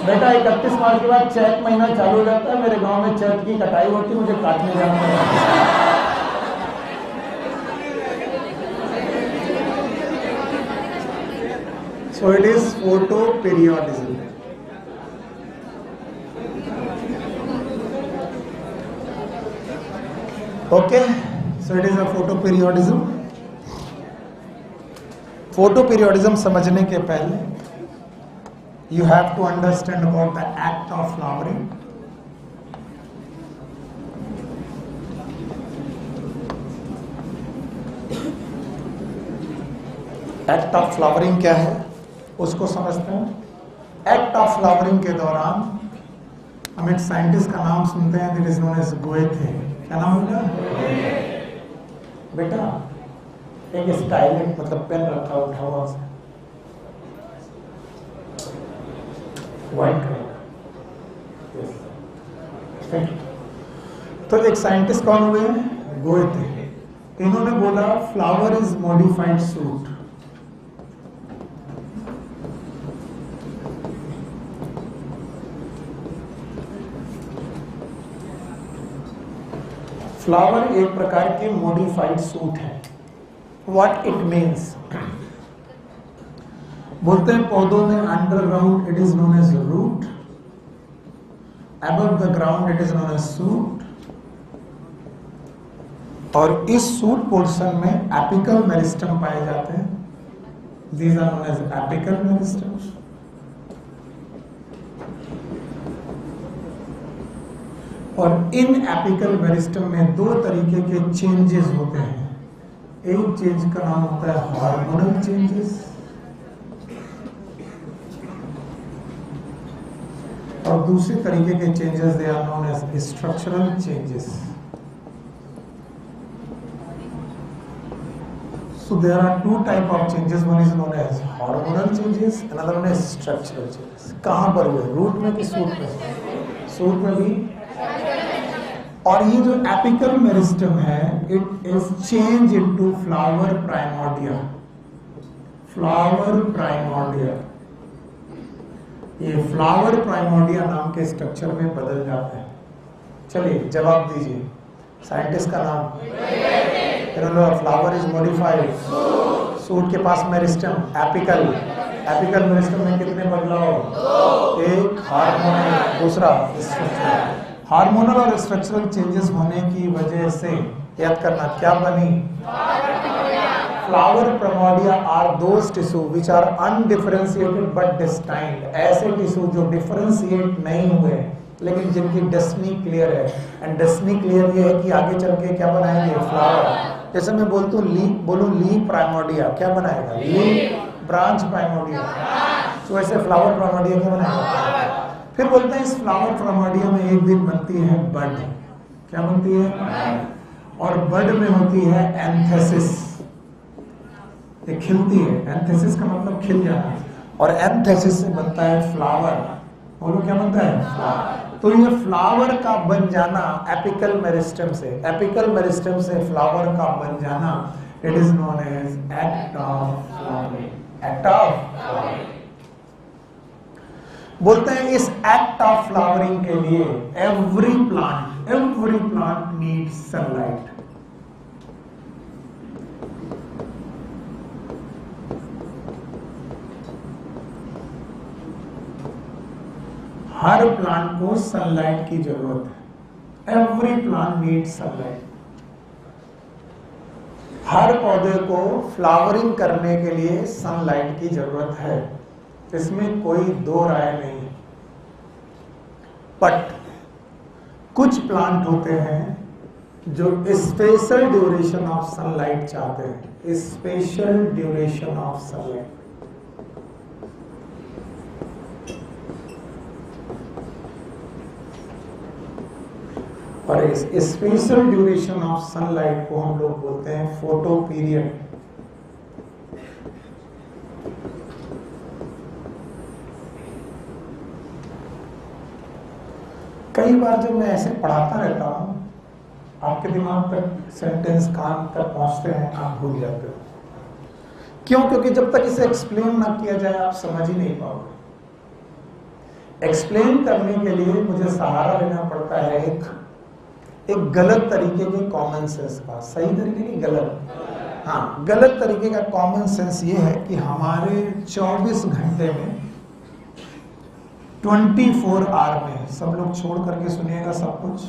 बेटा 31 मार्च के बाद चैत महीना चालू हो जाता है, मेरे गांव में चैत की कटाई होती, मुझे काटने जाना पड़ता। So it is photoperiodism. Okay, so it is a photoperiodism. Photoperiodism समझने के पहले you have to understand about the act of flowering. Act of flowering क्या है उसको समझते हैं। एक्ट ऑफ फ्लावरिंग के दौरान हम एक साइंटिस्ट का नाम सुनते हैं, that is known as Goethe. क्या नाम होगा बेटा? एक स्टाइलिश मतलब पेन रखा उठा हुआ से व्हाइट कलर। तो एक साइंटिस्ट कौन हुए? गोएथे। इन्होंने बोला flower is modified shoot. Flower एक प्रकार के मॉडिफाइड सूट है। What it means? बोलते हैं पौधों में underground it is known as root, above the ground it is known as shoot, और इस सूट पोर्शन में एपिकल मेरिस्टम पाए जाते हैं। These are known as apical meristems. और इन एपिकल मेरिस्टम में दो तरीके के चेंजेस होते हैं। एक चेंज का नाम होता है हार्मोनल चेंजेस, और दूसरे तरीके के changes they are known as structural changes. So there are two type of changes. One is known as hormonal changes, another one is structural changes. कहाँ पर हुए? रूट में कि सूट में? सूट में भी। और ये जो एपिकल मेरिस्टम है it is change into flower primordia. Flower primordia, ये फ्लावर प्राइमोर्डिया नाम के स्ट्रक्चर में बदल जाता है। चलिए जवाब दीजिए। साइंटिस्ट का नाम? फ्लावर इज मॉडिफाइड सूट के पास मेरिस्टम एपिकल। एपिकल मेरिस्टम में कितने बदलाव? एक हार्मोनल, दूसरा स्ट्रक्चरल। हार्मोनल और स्ट्रक्चरल चेंजेस होने की वजह से याद करना क्या बनी? Flower primordia are those tissue which are undifferentiated but destined. ऐसे टिश्यू जो डिफरेंशिएट नहीं हुए लेकिन जिनकी डेस्टिनी क्लियर है। एंड डेस्टिनी क्लियर ये है कि आगे चल के क्या बनाएंगे? फ्लावर। जैसे मैं बोलता हूँ ली, बोलूँ ली प्राइमोर्डिया, क्या बनाएगा? ली ब्रांच प्राइमोर्डिया। तो ऐसे फ्लावर प्राइमोर्डिया क्या बनाएगा? फिर बोलते हैं इस फ्लावर प्राइमोर्डिया में एक दिन बनती है बड। क्या बनती है? और बड में होती है एंथेसिस, ये खिलती है। एंथेसिस का मतलब खिल जाना, और एंथेसिस से बनता है फ्लावर। बोलो क्या बनता है? फ्लावर। तो ये फ्लावर का बन जाना एपिकल मेरिस्टम से, एपिकल मेरिस्टम से फ्लावर का बन जाना it is known as act of flowering. Act of flowering बोलते हैं इस एक्ट ऑफ फ्लावरिंग के लिए एवरी प्लांट नीड्स सनलाइट। हर प्लांट को सनलाइट की जरूरत है। Every plant needs sunlight. हर पौधे को फ्लावरिंग करने के लिए सनलाइट की जरूरत है, इसमें कोई दो राय नहीं। बट कुछ प्लांट होते हैं जो स्पेशल ड्यूरेशन ऑफ सनलाइट चाहते हैं। Special duration of sunlight. और इस स्पेशल ड्यूरेशन ऑफ सनलाइट को हम लोग बोलते हैं फोटो पीरियड। कई बार जब मैं ऐसे पढ़ाता रहता हूं आपके दिमाग तक सेंटेंस कान तक पहुंचते हैं, आप भूल जाते हो। क्यों? क्योंकि जब तक इसे एक्सप्लेन ना किया जाए आप समझ ही नहीं पाओगे। एक्सप्लेन करने के लिए मुझे सहारा लेना पड़ता है एक गलत तरीके के कॉमन सेंस का। सही तरीके की गलत, हाँ गलत तरीके का कॉमन सेंस ये है कि हमारे 24 घंटे में 24 आवर में, सब लोग छोड़ करके सुनिएगा सब कुछ,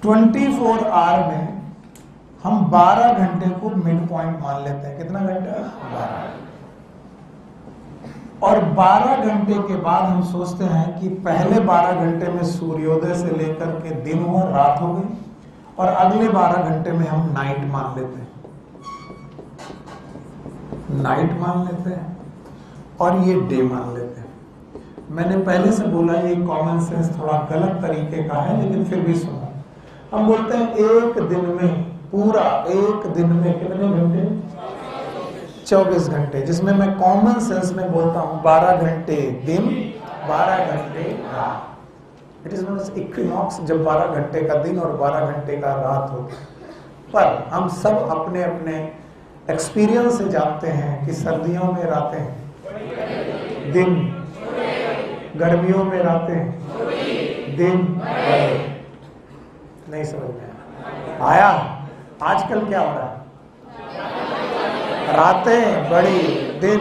24 आवर में हम 12 घंटे को मिड पॉइंट मान लेते हैं। कितना घंटा? 12। और 12 घंटे के बाद हम सोचते हैं कि पहले 12 घंटे में सूर्योदय से लेकर के दिन हुआ, रात हो गई, और अगले 12 घंटे में हम नाइट मान लेते हैं, नाइट मान लेते हैं, और ये डे मान लेते हैं। मैंने पहले से बोला ये कॉमन सेंस थोड़ा गलत तरीके का है, लेकिन फिर भी सुनो। हम बोलते हैं एक दिन में, पूरा एक दिन में कितने घंटे? 24 घंटे, जिसमें मैं कॉमन सेंस में बोलता हूं 12 घंटे दिन, 12 घंटे रात। It is known as equinox, जब 12 घंटे का दिन और 12 घंटे का रात हो। पर हम सब अपने अपने एक्सपीरियंस से जानते हैं कि सर्दियों में रातें दिन, गर्मियों में रातें दिन। नहीं समझ में आया? आजकल क्या हो रहा है? रातें बड़ी, दिन।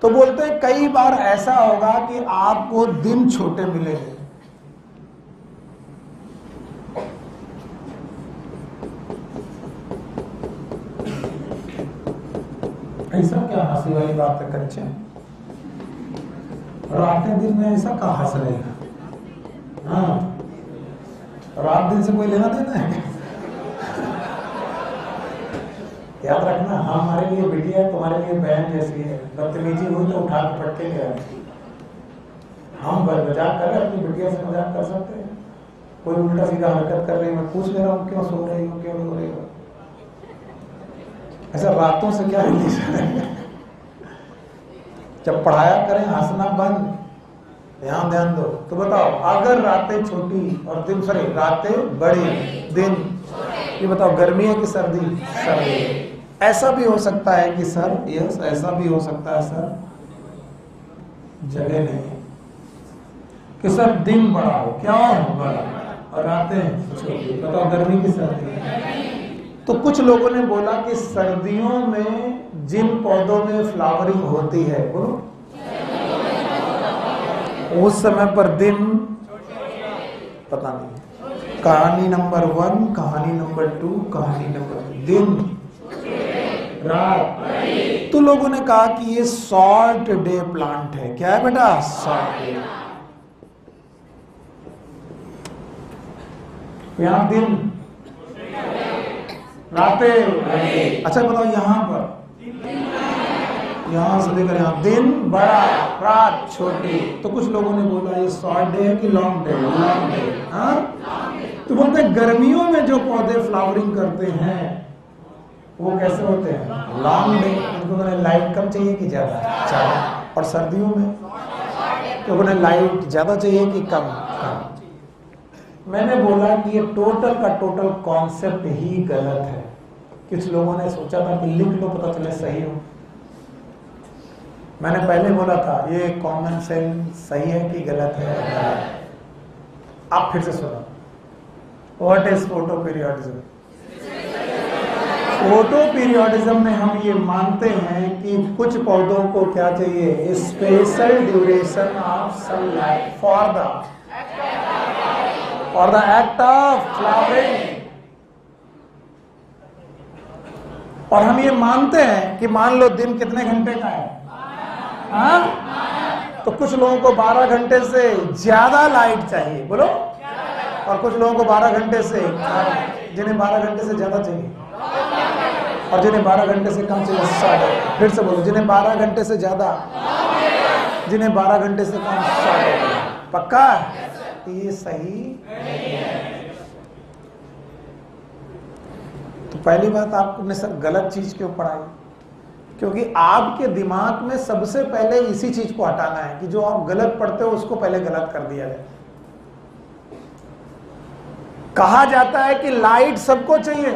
तो बोलते हैं कई बार ऐसा होगा कि आपको दिन छोटे मिलेंगे। ऐसा क्या हंसी वाली बात है कच्चे? रातें दिन में ऐसा कहाँ हंस रहे हैं? हाँ, रात दिन से कोई लेना देना है? याद रखना, हमारे लिए बिटिया है, तुम्हारे लिए बहन जैसी है। बदतमीजी हुई तो उठा के पटके गया। हम मजाक कर रहे हैं, अपनी बिटिया से मजाक कर सकते हैं? कोई उल्टा सीधा हरकत कर रही है, मैं पूछ ले रहा हूँ क्यों सो रही हो, क्यों रो रही हो? ऐसा बातों से क्या रिलेशन है? जब पढ़ाया करें हंसना बंद, ध्यान दो। तो बताओ, अगर रातें छोटी और दिन, सॉरी रातें बड़ी दिन, ये बताओ गर्मी है कि सर्दी? सर्दी। ऐसा भी हो सकता है कि सर, यस ऐसा भी हो सकता है सर, जगह नहीं है कि सर दिन बड़ा हो, क्या हो बड़ा, और रातें छोटी। बताओ गर्मी की सर्दी? तो कुछ लोगों ने बोला कि सर्दियों में जिन पौधों में फ्लावरिंग होती है, बोलो, उस समय पर दिन पता नहीं। कहानी नंबर 1, कहानी नंबर 2, कहानी नंबर 3, दिन रात। तो लोगों ने कहा कि ये शॉर्ट डे प्लांट है। क्या है बेटा? Short day. यहां दिन, रातें। अच्छा बताओ, यहां पर, यहां से लेकर यहां दिन बड़ा, रात छोटी। तो कुछ लोगों ने बोला ये शॉर्ट डे है कि लॉन्ग डे? Long day. हाँ, तो बोलते हैं गर्मियों में जो पौधे फ्लावरिंग करते हैं वो कैसे होते हैं? Long day. उनको लाइट कम चाहिए कि ज्यादा? ज्यादा। और सर्दियों में तो उन्हें लाइट ज्यादा चाहिए कि कम? कम। मैंने बोला कि ये टोटल का टोटल कॉन्सेप्ट ही गलत है। कुछ लोगों ने सोचा था कि लिख लो पता चले सही हो। मैंने पहले बोला था ये कॉमन सेंस सही है कि गलत है? आप फिर से सुनो। What is photo periodism? Photo periodism में हम ये मानते हैं कि कुछ पौधों को क्या चाहिए? Special duration of sunlight for the act of flowering. और हम ये मानते हैं कि मान लो दिन कितने घंटे का है? हाँ? तो कुछ लोगों को 12 घंटे से ज्यादा लाइट चाहिए, बोलो, और कुछ लोगों को 12 घंटे से, जिन्हें 12 घंटे से ज्यादा चाहिए, और जिन्हें 12 घंटे से कम चाहिए। फिर से बोलो, जिन्हें 12 घंटे से ज्यादा, जिन्हें 12 घंटे से कम। पक्का? ये सही नहीं है। तो पहली बात, आपने सर गलत चीज क्यों पढ़ाई? क्योंकि आपके दिमाग में सबसे पहले इसी चीज को हटाना है कि जो आप गलत पढ़ते हो उसको पहले गलत कर दिया जाए। कहा जाता है कि लाइट सबको चाहिए,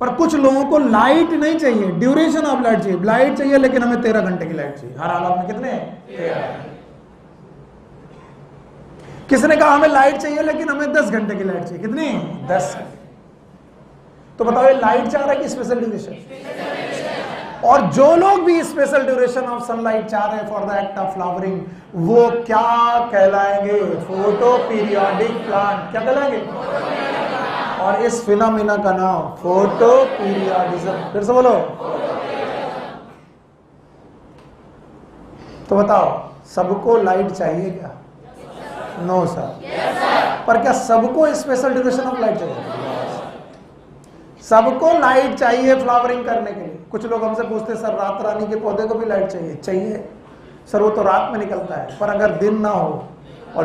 पर कुछ लोगों को लाइट नहीं चाहिए, ड्यूरेशन ऑफ लाइट चाहिए। लाइट चाहिए लेकिन हमें 13 घंटे की लाइट चाहिए हर हालत में। कितने? 13। किसने कहा हमें लाइट चाहिए लेकिन हमें 10 घंटे की लाइट चाहिए? कितनी? 10। तो बताओ ये लाइट चाह रहा है कि स्पेशल ड्यूरेशन? और जो लोग भी स्पेशल ड्यूरेशन ऑफ सनलाइट चाह रहे हैं for the act of flowering, वो क्या कहलाएंगे? Photoperiodic plant. क्या कहलाएंगे? और इस फिनोमिना का नाम फोटो पीरियोडिज्म। फिर से बोलो। तो बताओ सबको लाइट चाहिए क्या? No sir. पर क्या सबको स्पेशल ड्यूरेशन ऑफ लाइट चाहिए? सबको लाइट चाहिए फ्लावरिंग करने के लिए। कुछ लोग हमसे पूछते हैं सर रात रानी के पौधे को भी लाइट चाहिए? चाहिए सर, वो तो रात में निकलता है। पर अगर दिन ना हो और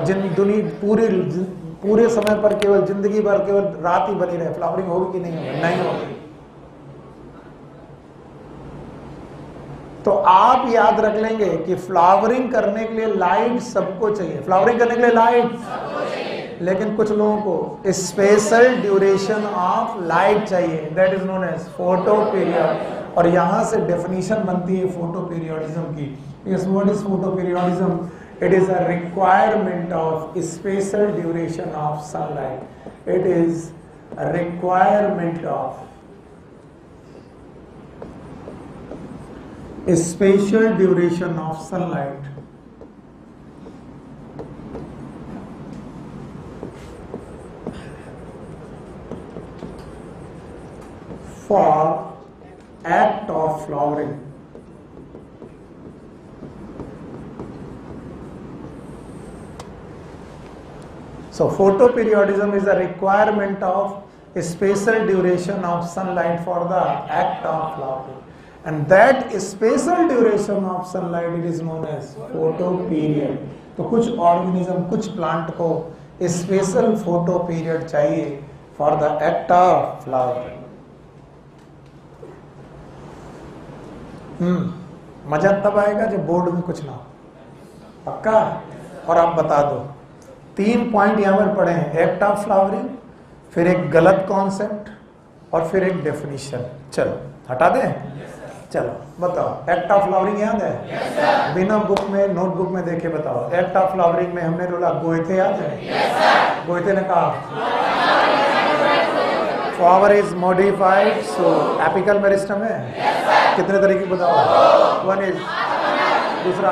पूरे समय पर केवल जिंदगी भर केवल रात ही बनी रहे, फ्लावरिंग होगी कि नहीं होगी? नहीं होगी। तो आप याद रख लेंगे कि फ्लावरिंग करने के लिए लाइट सबको चाहिए। फ्लावरिंग करने के लिए लाइट, लेकिन कुछ लोगों को स्पेशल ड्यूरेशन ऑफ लाइट चाहिए, that is known as photo period. और यहां से डेफिनेशन बनती है फोटो पीरियोडिज्म की। Yes, what is photo periodism? It is a requirement of special duration of sunlight. It is a requirement of special duration of sunlight for act of flowering. So photoperiodism is a requirement of spatial duration of sunlight for the act of flowering, and that spatial duration of sunlight it is known as photoperiod. तो कुछ organism, कुछ plant को special photo period चाहिए for the act of flowering. मजा तब आएगा जब board में कुछ ना हो। पक्का? और आप बता दो 3 पॉइंट यहां पर पढ़े हैं, एक्ट ऑफ फ्लावरिंग, फिर एक गलत कॉन्सेप्ट और फिर एक डेफिनेशन। चलो हटा दें? चलो बताओ एक्ट ऑफ फ्लावरिंग याद है? बिना बुक में नोटबुक में देखे बताओ। एक्ट ऑफ फ्लावरिंग में हमने बोला गोएथे याद है? गोएथे ने कहा flower is modified so apical meristem है। कितने तरीके बताओ? 1 इज, दूसरा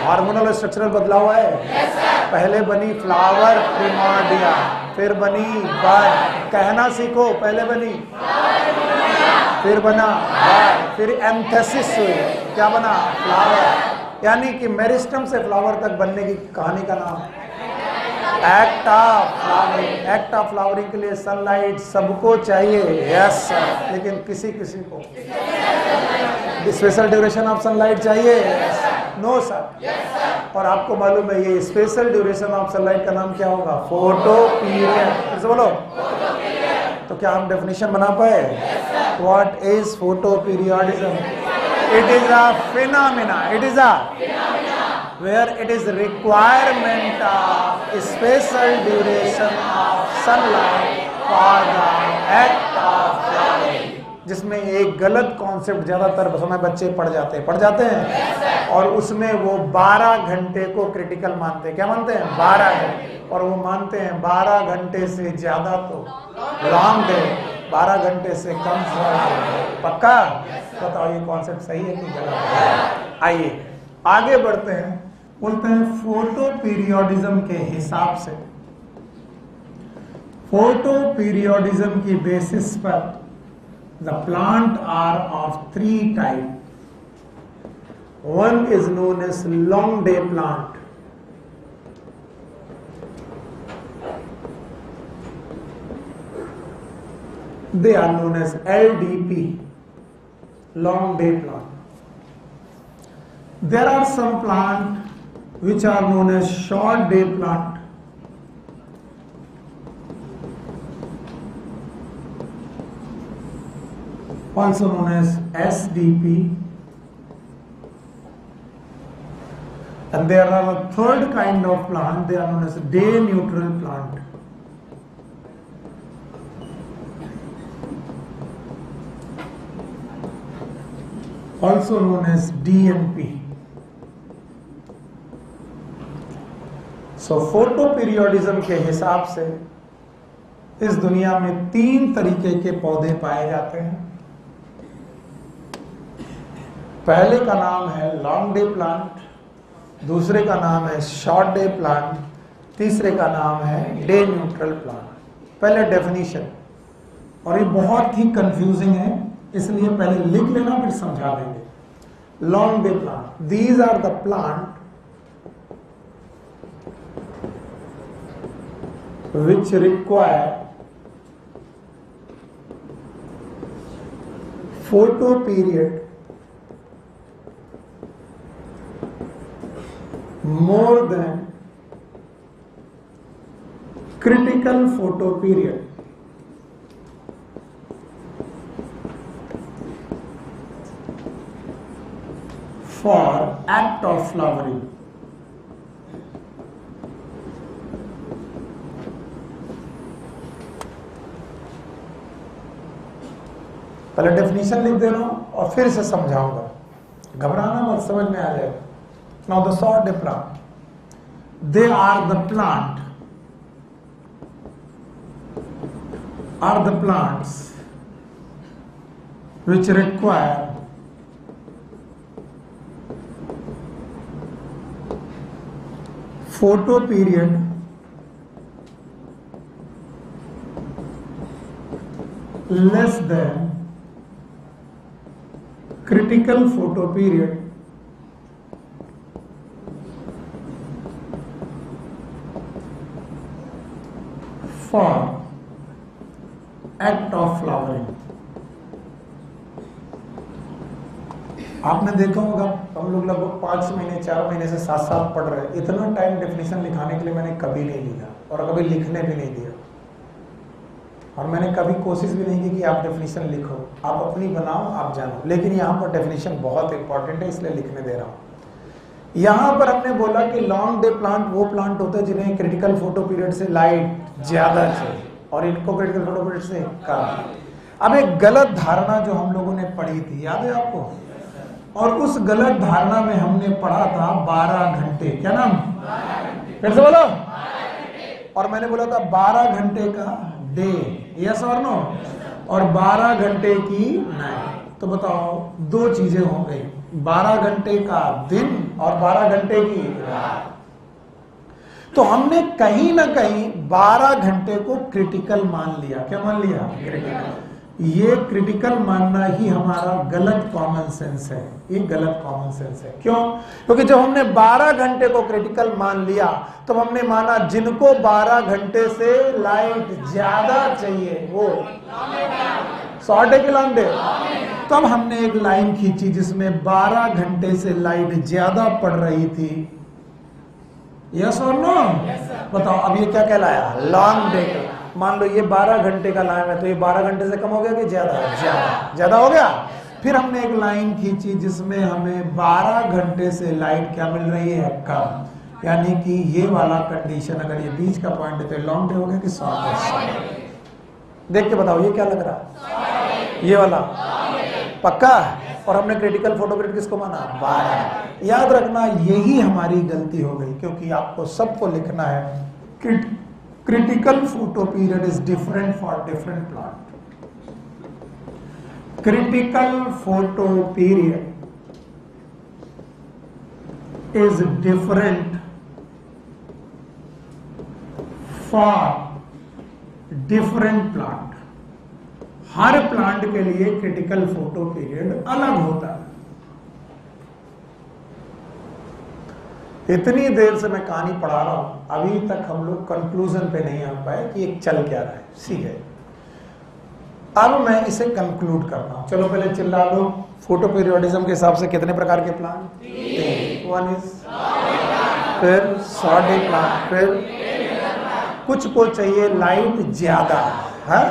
हार्मोनल स्ट्रक्चरल बदला हुआ है। पहले बनी फ्लावर प्रिमोर्डिया, फिर बनी बड। कहना सीखो, पहले बनी, फिर बना बड, फिर एंथेसिस हुई, क्या बना? फ्लावर। यानी कि मेरिस्टम से फ्लावर तक बनने की कहानी का नाम act of flowering. Act of flowering के लिए सनलाइट सबको चाहिए, यस सर, लेकिन किसी किसी को स्पेशल ड्यूरेशन ऑफ सनलाइट चाहिए, नो सर। और आपको मालूम है ये स्पेशल ड्यूरेशन ऑफ सनलाइट का नाम क्या होगा? Photo period. फिर से बोलो। तो क्या हम डेफिनेशन बना पाए? What is photo periodism? It is a phenomena, it is a where it is requirement of special duration of sunlight for the act of flowering, जिसमें एक गलत कॉन्सेप्ट ज्यादातर समय बच्चे पढ़ जाते हैं और उसमें वो 12 घंटे को क्रिटिकल मानते हैं। क्या मानते हैं? 12 घंटे। और वो मानते हैं 12 घंटे से ज्यादा तो लॉन्ग डे, 12 घंटे से कम पक्का? बताओ ये कॉन्सेप्ट सही है कि गलत है? आइए आगे बढ़ते हैं। बोलते हैं फोटो पीरियोडिज्म के हिसाब से, फोटो पीरियोडिज्म की बेसिस पर the plant are of 3 type. 1 is known as long day plant, they are known as LDP, long day plant. There are some plant which are known as short day plant. Also known as SDP. And there are a third kind of plant, they are known as day neutral plant. also known as DNP. So photo periodism के हिसाब से इस दुनिया में 3 तरीके के पौधे पाए जाते हैं। पहले का नाम है लॉन्ग डे प्लांट, दूसरे का नाम है शॉर्ट डे प्लांट, तीसरे का नाम है डे न्यूट्रल प्लांट। पहले डेफिनेशन, और ये बहुत ही कंफ्यूजिंग है, इसलिए पहले लिख लेना फिर समझा देंगे। Long day plant, these are the plant which require photo period more than critical photo period for act of flowering. पहले डेफिनेशन लिख दे रहा हूं और फिर से समझाऊंगा, घबराना मत, समझ में आ जाएगा। Now the short day plant, they are the plants which require photo period less than critical photo period for act of flowering. आपने देखा होगा हम लोग लगभग 5 महीने 4 महीने से साथ साथ पढ़ रहे हैं। इतना टाइम डेफिनेशन लिखाने के लिए मैंने कभी नहीं लिया और कभी लिखने भी नहीं दिया, और मैंने कभी कोशिश भी नहीं की कि आप डेफिनेशन लिखो, आप अपनी बनाओ, आप जानो। लेकिन यहाँ पर डेफिनेशन बहुत इंपॉर्टेंट है, इसलिए लिखने दे रहा हूँ। यहाँ पर हमने बोला कि लॉन्ग डे प्लांट वो प्लांट होते हैं जिन्हें क्रिटिकल फोटो पीरियड से लाइट ज्यादा चाहिए और इनको क्रिटिकल फोटो पीरियड से कम। अब एक गलत धारणा जो हम लोगों ने पढ़ी थी, याद है आपको? और उस गलत धारणा में हमने पढ़ा था 12 घंटे, क्या नाम? फिर से बोलो। और मैंने बोला था 12 घंटे का डे, यस और नो, और 12 घंटे की नाइट। तो बताओ, 2 चीजें हो गई, 12 घंटे का दिन और 12 घंटे की रात। तो हमने कहीं ना कहीं 12 घंटे को क्रिटिकल मान लिया। क्या मान लिया? क्रिटिकल। ये क्रिटिकल मानना ही हमारा गलत कॉमन सेंस है, ये गलत कॉमन सेंस है। क्यों? क्योंकि जब हमने 12 घंटे को क्रिटिकल मान लिया तो हमने माना जिनको 12 घंटे से लाइट ज्यादा चाहिए वो शॉर्ट डे की लॉन्ग डे। तब हमने एक लाइन खींची जिसमें 12 घंटे से लाइट ज्यादा पड़ रही थी। यस और नो? बताओ, अब ये क्या कहलाया? Long day. मान लो ये 12 घंटे का लाइन है, तो ये 12 घंटे से कम हो गया कि ज्यादा हो गया। फिर हमने एक लाइन खींची जिसमें हमें 12 घंटे से लाइट क्या मिल रही है? कम। यानी कि ये वाला कंडीशन, अगर ये बीच का पॉइंट है तो लॉन्ग डे हो गया कि शॉर्ट डे? देख के बताओ, ये क्या लग रहा है? ये वाला पक्का? और हमने क्रिटिकल फोटो पीरियड किसको माना? 12। याद रखना, यही हमारी गलती हो गई, क्योंकि आपको सबको लिखना है critical photo period is different for different plant. Critical photo period is different for different plant. Her plant के लिए क्रिटिकल फोटो पीरियड अलग होता है। इतनी देर से मैं कहानी पढ़ा रहा हूं, अभी तक हम लोग कंक्लूजन पे नहीं आ पाए कि एक चल क्या रहा है। ठीक है, अब मैं इसे कंक्लूड करता हूं। चलो पहले चिल्ला लो, फोटो पीरियोडिज्म के हिसाब से कितने प्रकार के प्लांट? 1 इज, फिर शॉर्ट डे प्लांट, फिर कुछ को चाहिए लाइट ज्यादा है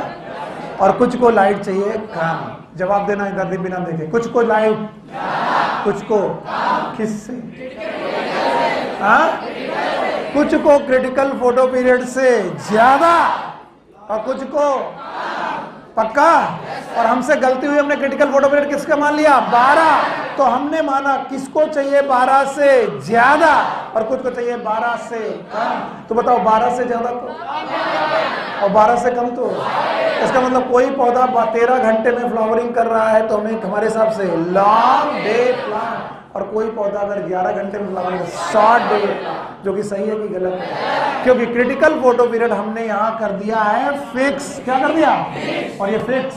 और कुछ को लाइट चाहिए कम। जवाब देना इधर दिन बिना देखे। कुछ को लाइट, कुछ को किससे? कुछ को क्रिटिकल फोटो पीरियड से ज्यादा और कुछ को पक्का और हमसे गलती हुई, हमने क्रिटिकल फोटो पीरियड किसका मान लिया? 12। तो हमने माना किसको चाहिए 12 से ज्यादा और कुछ को चाहिए 12 से कम। तो बताओ 12 से ज्यादा तो और 12 से कम तो इसका मतलब कोई पौधा 13 घंटे में फ्लावरिंग कर रहा है तो हमें हमारे हिसाब से लॉन्ग डे प्लांट, और कोई पौधा अगर 11 घंटे में फ्लावरिंग शॉर्ट डे, जो कि सही है कि गलत है? क्योंकि क्रिटिकल फोटो पीरियड हमने यहाँ कर दिया है फिक्स। क्या कर दिया? और ये फिक्स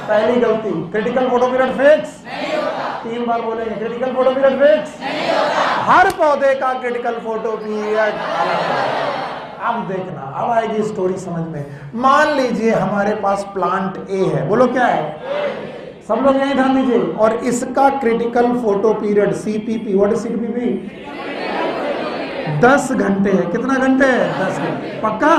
पहली गलती। क्रिटिकल फोटो पीरियड फिक्स 3 बार बोलेंगे, क्रिटिकल फोटो पीरियड फिक्स। हर पौधे का क्रिटिकल फोटो पीरियड अलग है। अब देखना, अब आएगी स्टोरी समझ में। मान लीजिए हमारे पास प्लांट ए है, बोलो क्या है? सब लोग यही ध्यान दीजिए। और इसका critical photo period CPP, what is CPP? 10 घंटे है। कितना घंटे है? 10 घंटे। पक्का?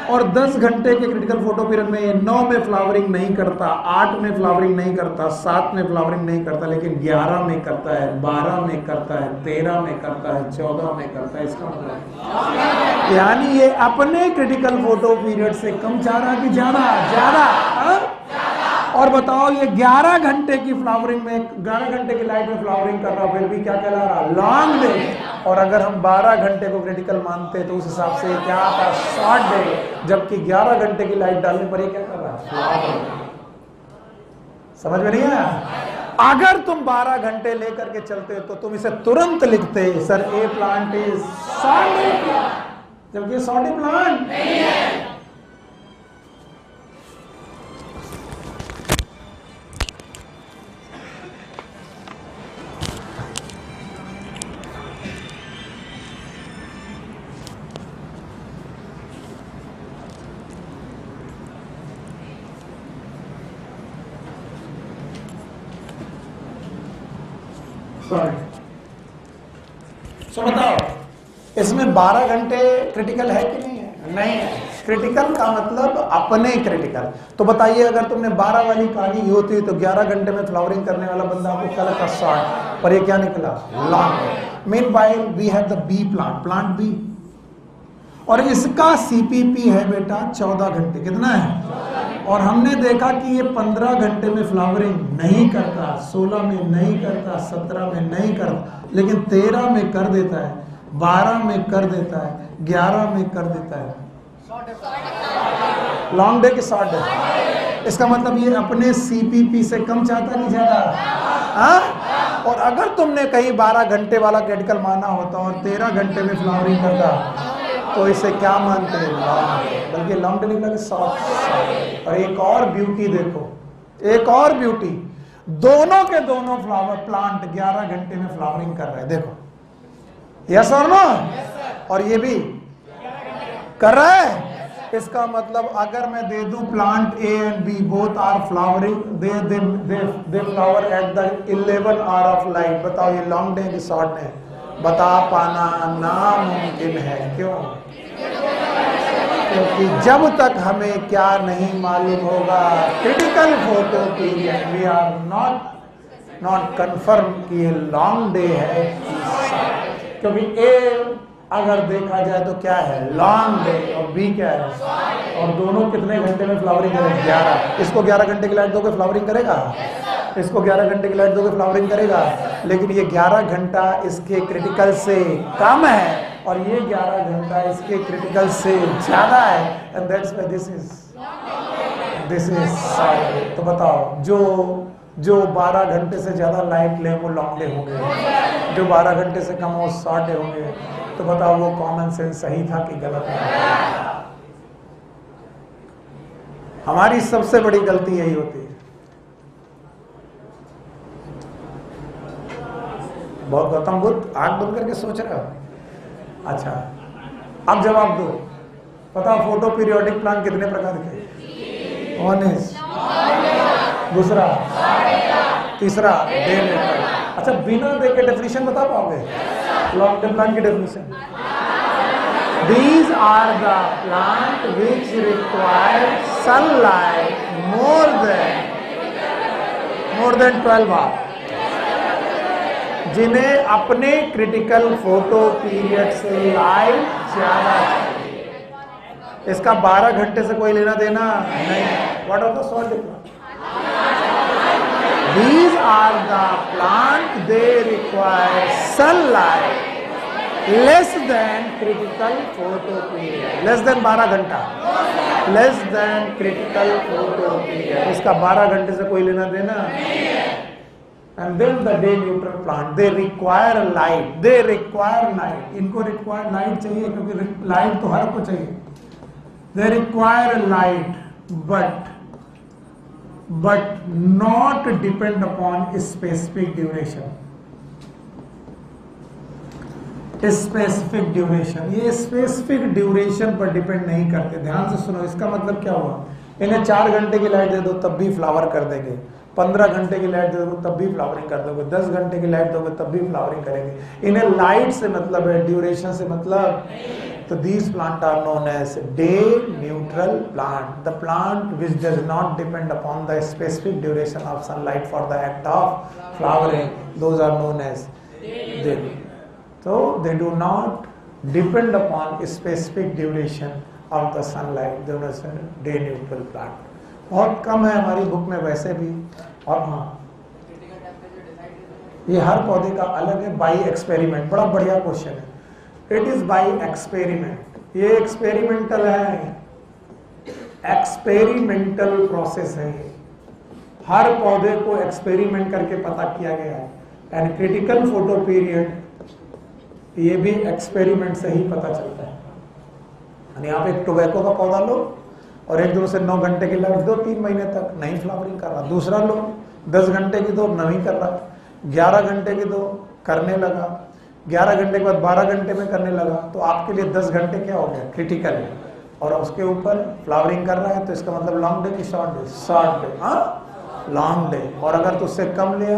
और 10 घंटे के क्रिटिकल फोटो पीरियड में ये 9 में फ्लावरिंग नहीं करता, 8 में फ्लावरिंग नहीं करता, 7 में फ्लावरिंग नहीं करता, लेकिन 11 में करता है, 12 में करता है, 13 में करता है, 14 में करता है। इसका मतलब यानी ये अपने क्रिटिकल फोटो पीरियड से कम चाह रहा है कि ज्यादा? ज्यादा। और बताओ ये 11 घंटे की फ्लावरिंग में, 11 घंटे की लाइट में फ्लावरिंग कर रहा, फिर भी क्या कहला रहा? Long day. और अगर हम 12 घंटे को क्रिटिकल मानते तो उस हिसाब से क्या आता? Short day. जबकि 11 घंटे की लाइट डालने पर ये क्या कर रहा है? समझ में नहीं आया? अगर तुम 12 घंटे लेकर के चलते तो तुम इसे तुरंत लिखते, sir A plant is short day plant, जबकि शॉर्ट डे प्लांट नहीं है। सो बताओ इसमें 12 घंटे क्रिटिकल है कि नहीं है? नहीं है। क्रिटिकल का मतलब अपने क्रिटिकल। तो बताइए अगर तुमने 12 वाली कहानी होती तो 11 घंटे में फ्लावरिंग करने वाला बंदा आपको क्या लगता? शॉर्ट। पर ये क्या निकला? Long. Meanwhile we have the B plant, plant B, और इसका CPP है बेटा 14 घंटे। कितना है? और हमने देखा कि ये 15 घंटे में फ्लावरिंग नहीं करता, 16 में नहीं करता, 17 में नहीं करता, लेकिन 13 में कर देता है, 12 में कर देता है, 11 में कर देता है। लॉन्ग डे के शॉर्ट डे। इसका मतलब ये अपने CPP से कम चाहता नहीं ज्यादा। और अगर तुमने कहीं 12 घंटे वाला क्रिटिकल माना होता और 13 घंटे में फ्लावरिंग करता तो इसे क्या मानते हैं? लॉन्ग। बल्कि लॉन्ग डे निकला कि शॉर्ट। और एक और ब्यूटी देखो, एक और ब्यूटी, दोनों के दोनों फ्लावर प्लांट 11 घंटे में फ्लावरिंग कर रहे हैं। देखो, यस और नो? और ये भी कर रहा है। इसका मतलब अगर मैं दे दूं plant A and B both are flowering, they flower at the 11 hour of light, बताओ ये लॉन्ग डे की शॉर्ट है? बता पाना नामुमकिन है। क्यों? क्योंकि जब तक हमें क्या नहीं मालूम होगा critical photo period, we are not confirm कि ये लॉन्ग डे है। क्योंकि ए अगर देखा जाए तो क्या है? लॉन्ग डे, और बी क्या है? और दोनों कितने घंटे में फ्लावरिंग करेंगे? 11। इसको 11 घंटे की लाइट दोगे फ्लावरिंग करेगा? इसको 11 घंटे की लाइट दोगे फ्लावरिंग करेगा? लेकिन ये 11 घंटा इसके क्रिटिकल से कम है और ये 11 घंटा इसके क्रिटिकल से ज्यादा है, and that's why this is short. तो बताओ जो 12 घंटे से ज्यादा लाइट ले वो लॉन्ग डे होंगे, जो 12 घंटे से कम वो शॉर्ट डे होंगे। तो बताओ वो कॉमन सेंस सही था कि गलत था? हमारी सबसे बड़ी गलती यही होती है। बहुत गौतम बुद्ध आंख बंद करके सोच रहे हो? अच्छा, अब जवाब दो। बताओ फोटो पीरियोडिक प्लांट कितने प्रकार के? 1 is, दूसरा, तीसरा डे में। अच्छा, बिना डे के डेफिनेशन बता पाओगे? लॉन्ग डे प्लांट की definition, these are the plant which require sunlight more than 12 hours, जिन्हें अपने क्रिटिकल फोटो पीरियड से लाइट ज्यादा चाहिए। इसका 12 घंटे से कोई लेना देना नहीं। What are the short day plant? These are the plant, they require sunlight less than critical photo period. Less than 12 घंटा, less than critical photo period. इसका 12 घंटे से कोई लेना देना. And then the day neutral plant, they require light. They require light. इनको require light चाहिए क्योंकि light तो हर को चाहिए. They require light, but not depend upon specific duration. Specific duration, ये स्पेसिफिक ड्यूरेशन पर डिपेंड नहीं करते. ध्यान से सुनो, इसका मतलब क्या हुआ? इन्हें 4 घंटे की लाइट दे दो तब भी फ्लावर कर देंगे, 15 घंटे की लाइट दे दो तब भी फ्लावरिंग कर दोगे, 10 घंटे की लाइट दोगे तब भी फ्लावरिंग करेंगे. इन्हें लाइट से मतलब है, ड्यूरेशन से मतलब. तो these plant are known as day neutral plant. The plant which does not depend upon the specific duration of sunlight for the act of flowering, those are known as day. So they do not depend upon specific duration of the sunlight. They are day neutral plant. बहुत कम है हमारी book में वैसे भी. और हाँ, ये हर पौधे का अलग है. बाई एक्सपेरिमेंट, बड़ा बढ़िया क्वेश्चन है. It is by experiment. ये एक्सपेरिमेंटल है, एक्सपेरिमेंटल प्रोसेस है. हर पौधे को एक्सपेरिमेंट करके पता किया गया है. एंड क्रिटिकल फोटो पीरियड ये भी एक्सपेरिमेंट से ही पता चलता है. यानी आप एक टोबैको का पौधा लो और एक दो से 9 घंटे की लाइट दो, 3 महीने तक नहीं फ्लावरिंग कर रहा. दूसरा लो 10 घंटे की दो, नहीं कर रहा. 11 घंटे की दो, करने लगा. 11 घंटे के बाद 12 घंटे में करने लगा. तो आपके लिए 10 घंटे क्या हो गया? क्रिटिकल है. और उसके ऊपर फ्लावरिंग कर रहा है तो इसका मतलब लॉन्ग डे की शॉर्ट डे? Short day. हाँ, लॉन्ग डे. और अगर तो उससे कम लिया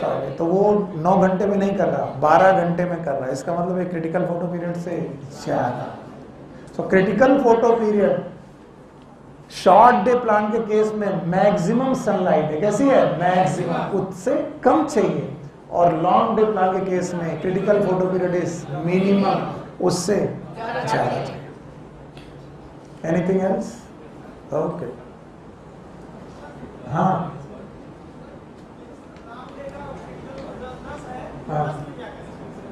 शॉर्ट डे, तो वो 9 घंटे में नहीं कर रहा, 12 घंटे में कर रहा है. इसका मतलब एक क्रिटिकल फोटो पीरियड से ज्यादा. So critical photo period short day plant के केस में मैक्सिमम सनलाइट है. कैसी है? मैक्सिमम, उससे कम चाहिए. और लॉन्ग डे प्लांट के केस में critical photo period is minimum, उससे ज्यादा चाहिए. Anything else? ओके. हाँ,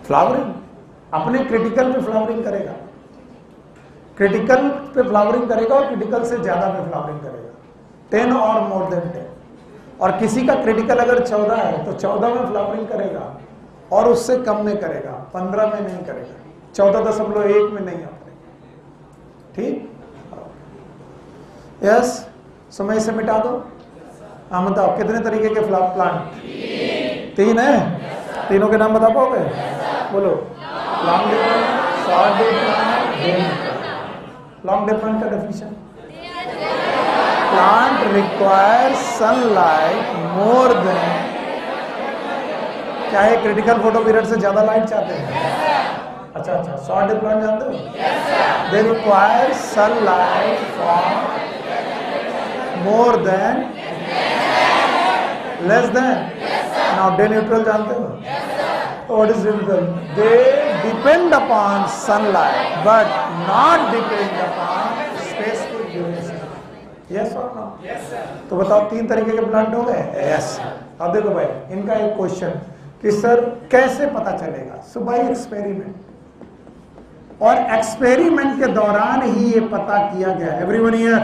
फ्लावरिंग अपने क्रिटिकल पे फ्लावरिंग करेगा. क्रिटिकल पे फ्लावरिंग करेगा और क्रिटिकल से ज्यादा पे फ्लावरिंग करेगा. 10 और मोर देन 10. और किसी का क्रिटिकल अगर 14 है तो 14 में फ्लावरिंग करेगा और उससे कम में करेगा, 15 में नहीं करेगा, 14.1 में नहीं आ पाएगा. ठीक? यस. सो मैं इसे मिटा दो. हाँ, बताओ कितने तरीके के प्लांट? 3 है. तीनों के नाम बता पाओगे? बोलो. Long day plant, short day plant, day plant. Long day plant का definition, plant require sunlight more than, क्या है? क्रिटिकल फोटो पीरियड से ज्यादा लाइट चाहते हैं. अच्छा. शॉर्ट डे प्लांट जानते हो? They require sunlight for more than, less than. Now day neutral जानते हो? What is neutral? They depend upon sunlight but not depend upon specific duration. Yes or no? Yes sir. तो बताओ 3 तरीके के plant हो गए? Yes. अब देखो भाई, इनका एक क्वेश्चन कि सर कैसे पता चलेगा? सो बाय एक्सपेरिमेंट. और एक्सपेरिमेंट के दौरान ही ये पता किया गया. Everyone here?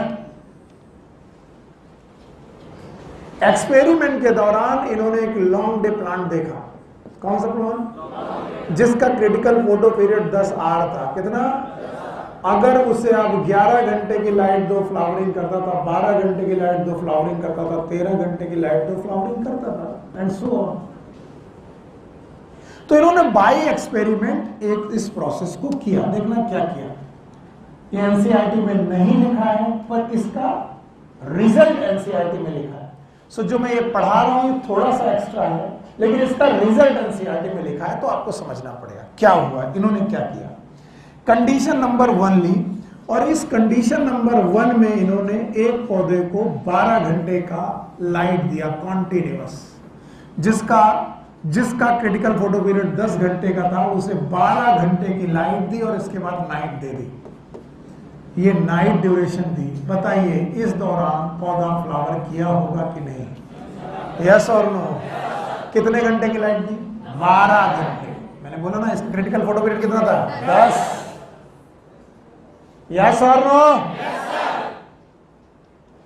एक्सपेरिमेंट के दौरान इन्होंने एक लॉन्ग डे प्लांट देखा. कौन सा प्लांट? जिसका क्रिटिकल फोटो पीरियड 10 आवर था. कितना? अगर उसे आप 11 घंटे की लाइट दो, फ्लावरिंग करता था. 12 घंटे की लाइट दो, फ्लावरिंग करता था. 13 घंटे की लाइट दो, फ्लावरिंग करता था. And so on. तो इन्होंने बाय एक्सपेरिमेंट एक इस प्रोसेस को किया. देखना क्या किया. ये एनसीईआरटी में नहीं लिखा है पर इसका रिजल्ट एनसीईआरटी में लिखा है. सो जो मैं ये पढ़ा रहा हूं थोड़ा सा एक्स्ट्रा है, लेकिन इसका रिजल्ट एनसीईआरटी में लिखा है तो आपको समझना पड़ेगा क्या हुआ. इन्होंने क्या किया? कंडीशन नंबर 1 ली और इस कंडीशन नंबर 1 में इन्होंने एक पौधे को 12 घंटे का लाइट दिया कॉन्टिन्यूअस. जिसका क्रिटिकल फोटो पीरियड 10 घंटे का था, उसे 12 घंटे की लाइट दी और इसके बाद नाइट दे दी. ये नाइट ड्यूरेशन दी. बताइए इस दौरान पौधा फ्लावर किया होगा कि नहीं? यस और नो? कितने घंटे की लाइट दी? 12 घंटे। मैंने बोला ना इसका क्रिटिकल फोटो पीरियड कितना था? 10। यस और नो?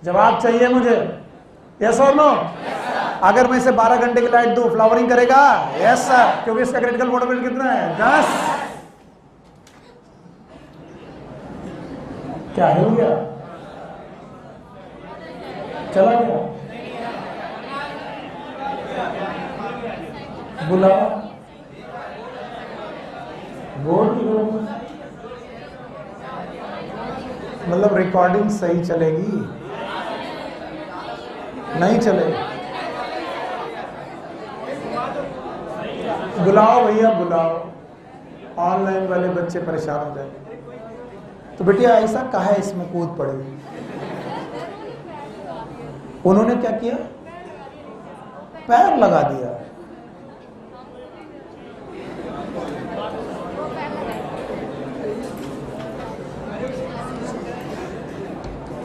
जवाब चाहिए मुझे, यस और नो? अगर मैं इसे 12 घंटे की लाइट दूं, फ्लावरिंग करेगा? यस सर, क्योंकि इसका क्रिटिकल फोटो पीरियड कितना है? 10। क्या हो गया? चला गया? बुलाओ, बोल की मतलब रिकॉर्डिंग सही चलेगी? नहीं चलेगी? बुलाओ भैया बुलाओ, ऑनलाइन वाले बच्चे परेशान हो जाएंगे। तो बेटिया ऐसा कहा है, इसमें कूद पड़े। उन्होंने क्या किया? पैर लगा दिया।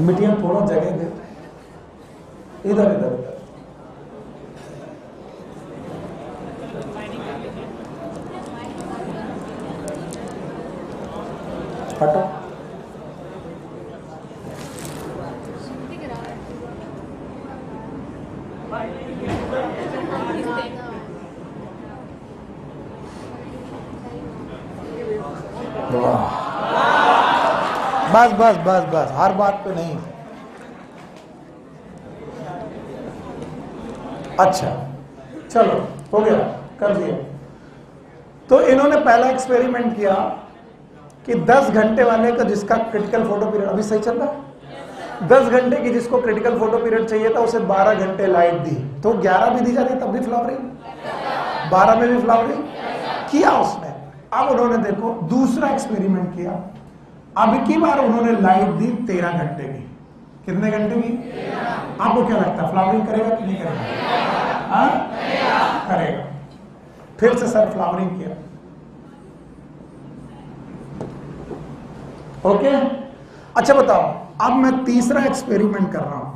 बिटिया थोड़ा जगह दे, इधर इधर इधर। हटो। बस बस बस बस, हर बात पे नहीं। अच्छा चलो, हो गया, कर दिया। तो इन्होंने पहला एक्सपेरिमेंट किया कि 10 घंटे वाले का जिसका क्रिटिकल फोटो पीरियड अभी सही चल रहा है, 10 घंटे की जिसको क्रिटिकल फोटो पीरियड चाहिए था, उसे 12 घंटे लाइट दी, तो 11 भी दी जा रही, तब भी फ्लावरिंग, 12 में भी फ्लावरिंग किया उसने। अब उन्होंने देखो दूसरा एक्सपेरिमेंट किया। अब की बार उन्होंने लाइट दी 13 घंटे की। कितने घंटे की? आपको क्या लगता है फ्लावरिंग करेगा कि नहीं करेगा? करेगा। फिर से सर फ्लावरिंग किया। ओके, अच्छा बताओ, अब मैं तीसरा एक्सपेरिमेंट कर रहा हूं।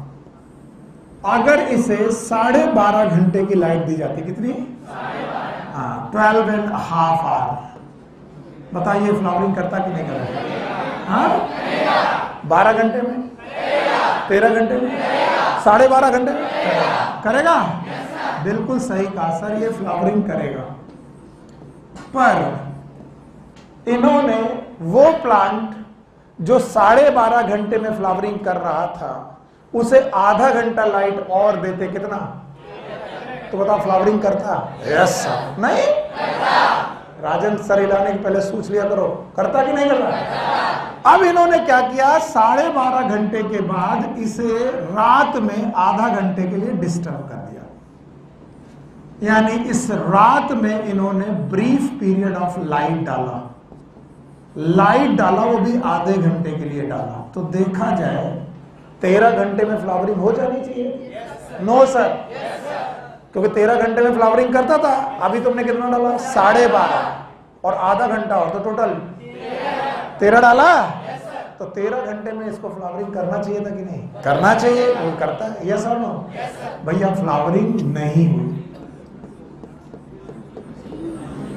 अगर इसे 12.5 घंटे की लाइट दी जाती, कितनी? 12.5 आवर। बताइए फ्लावरिंग करता कि नहीं करता? 12 घंटे में, 13 घंटे में, 12.5 घंटे में करेगा? बिल्कुल सही कहा सर, ये फ्लावरिंग करेगा। पर इन्होंने वो प्लांट जो 12.5 घंटे में फ्लावरिंग कर रहा था, उसे आधा घंटा लाइट और देते, कितना? तो बताओ फ्लावरिंग करता? Yes sir. नहीं? राजन सर हिलाने के पहले सोच लिया करो, करता कि नहीं करता? अब इन्होंने क्या किया, 12.5 घंटे के बाद इसे रात में आधा घंटे के लिए डिस्टर्ब कर दिया। यानी इस रात में इन्होंने ब्रीफ पीरियड ऑफ लाइट डाला, वो भी आधे घंटे के लिए डाला। तो देखा जाए 13 घंटे में फ्लावरिंग हो जानी चाहिए? नो सर, क्योंकि 13 घंटे में फ्लावरिंग करता था। अभी तुमने कितना डाला? 12.5 और आधा घंटा और, तो टोटल 13 डाला। तो 13 घंटे में इसको फ्लावरिंग करना चाहिए था कि नहीं? करना चाहिए। वो करता है? यस और नो? भैया फ्लावरिंग नहीं हुई।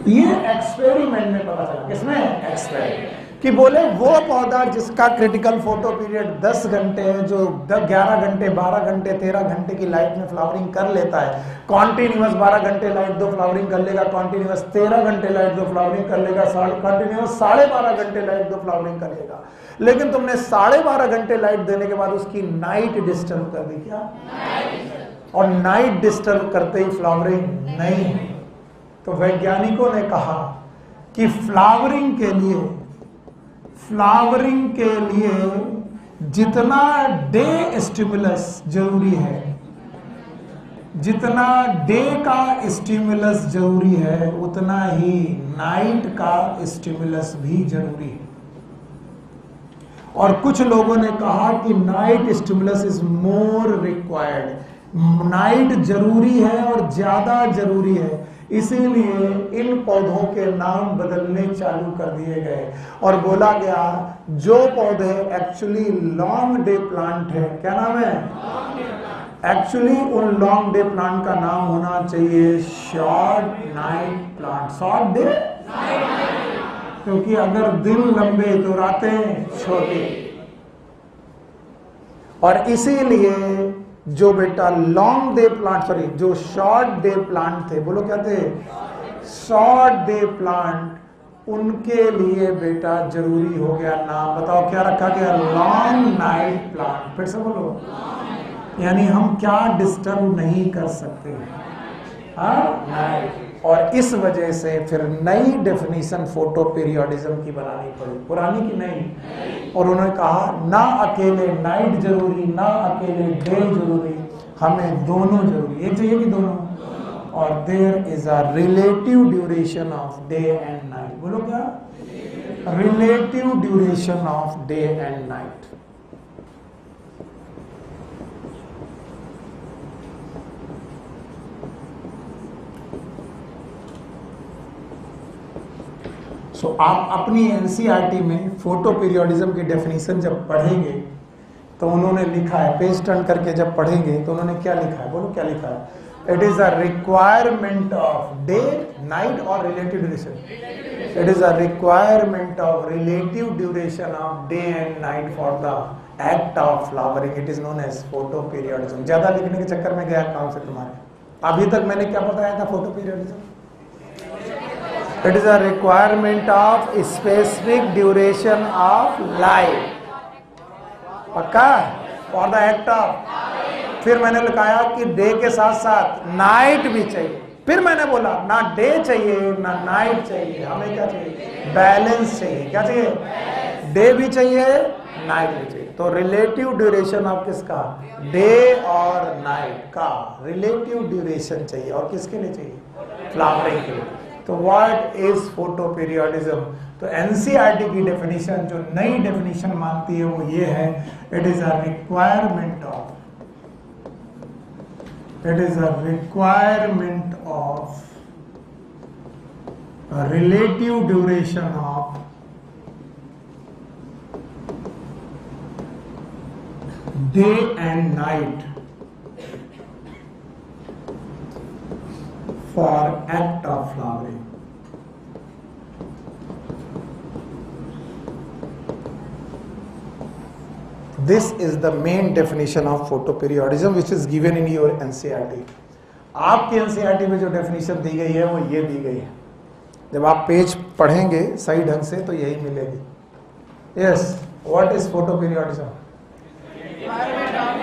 ये एक्सपेरिमेंट में पता चला। किसमें? एक्सपेरिमेंट। कि बोले वो पौधा जिसका क्रिटिकल फोटो पीरियड 10 घंटे है, जो 11 घंटे, 12 घंटे, 13 घंटे की लाइट में फ्लावरिंग कर लेता है, कॉन्टिन्यूअस 12 घंटे लाइट दो फ्लावरिंग कर लेगा, कॉन्टिन्यूअस 13 घंटे लाइट दो फ्लावरिंग कर लेगा, कॉन्टिन्यूअस 12.5 घंटे लाइट दो फ्लावरिंग करेगा। लेकिन तुमने 12.5 घंटे लाइट देने के बाद उसकी नाइट डिस्टर्ब कर दी। क्या? और नाइट डिस्टर्ब करते ही फ्लावरिंग नहीं। तो वैज्ञानिकों ने कहा कि फ्लावरिंग के लिए जितना डे स्टिमुलस जरूरी है, जितना डे का स्टिमुलस जरूरी है, उतना ही नाइट का स्टिमुलस भी जरूरी है। और कुछ लोगों ने कहा कि night stimulus is more required, night जरूरी है और ज्यादा जरूरी है, इसीलिए इन पौधों के नाम बदलने चालू कर दिए गए और बोला गया जो पौधे एक्चुअली लॉन्ग डे प्लांट है, क्या नाम है? एक्चुअली उन लॉन्ग डे प्लांट का नाम होना चाहिए short night plant. Short day क्योंकि अगर दिन लंबे तो रातें छोटी, और इसीलिए जो बेटा लॉन्ग डे प्लांट, सॉरी जो शॉर्ट डे प्लांट थे, बोलो क्या थे, शॉर्ट डे प्लांट, उनके लिए बेटा जरूरी हो गया नाम, बताओ क्या रखा गया, लॉन्ग नाइट प्लांट। फिर से बोलो, यानी हम क्या डिस्टर्ब नहीं कर सकते, हाँ। और इस वजह से फिर नई डेफिनेशन फोटो पीरियोडिज्म की बनानी पड़ी, पुरानी की नहीं। और उन्होंने कहा ना अकेले नाइट जरूरी, ना अकेले डे जरूरी, हमें दोनों जरूरी, एक चाहिए कि दोनों। और there is a relative duration of day and night, बोलो क्या, relative duration of day and night. आप अपनी एनसीईआरटी में फोटो पीरियोडिज्म की डेफिनेशन जब पढ़ेंगे तो उन्होंने लिखा है, पेज टर्न करके जब पढ़ेंगे तो उन्होंने क्या लिखा है, बोलो क्या लिखा है, it is a requirement of day night और relative duration. It is a requirement of relative duration of day and night for the act of flowering, it is known as photoperiodism. ज्यादा लिखने के चक्कर में गया काम से तुम्हारे, अभी तक मैंने क्या बताया था photo periodism, it is a requirement of specific duration of life, पक्का, फॉर द एक्ट ऑफ। फिर मैंने लिखाया कि डे के साथ साथ नाइट भी चाहिए, फिर मैंने बोला ना डे चाहिए ना नाइट चाहिए, हमें क्या चाहिए, बैलेंस चाहिए, क्या चाहिए, डे भी चाहिए नाइट भी चाहिए। तो रिलेटिव ड्यूरेशन ऑफ किसका, डे और नाइट का रिलेटिव ड्यूरेशन चाहिए, और किसके लिए चाहिए, फ्लावरिंग के लिए। तो व्हाट इज फोटो पीरियोडिज्म, तो एनसीईआरटी की डेफिनेशन जो नई डेफिनेशन मानती है वो ये है, it is a requirement of, it is a requirement of relative duration of day and night for act of flowering. This is the main definition of photoperiodism which is given in your NCERT. आपके NCERT में जो definition दी गई है वो ये दी गई है, जब आप पेज पढ़ेंगे सही ढंग से तो यही मिलेगी। Yes, what is photoperiodism?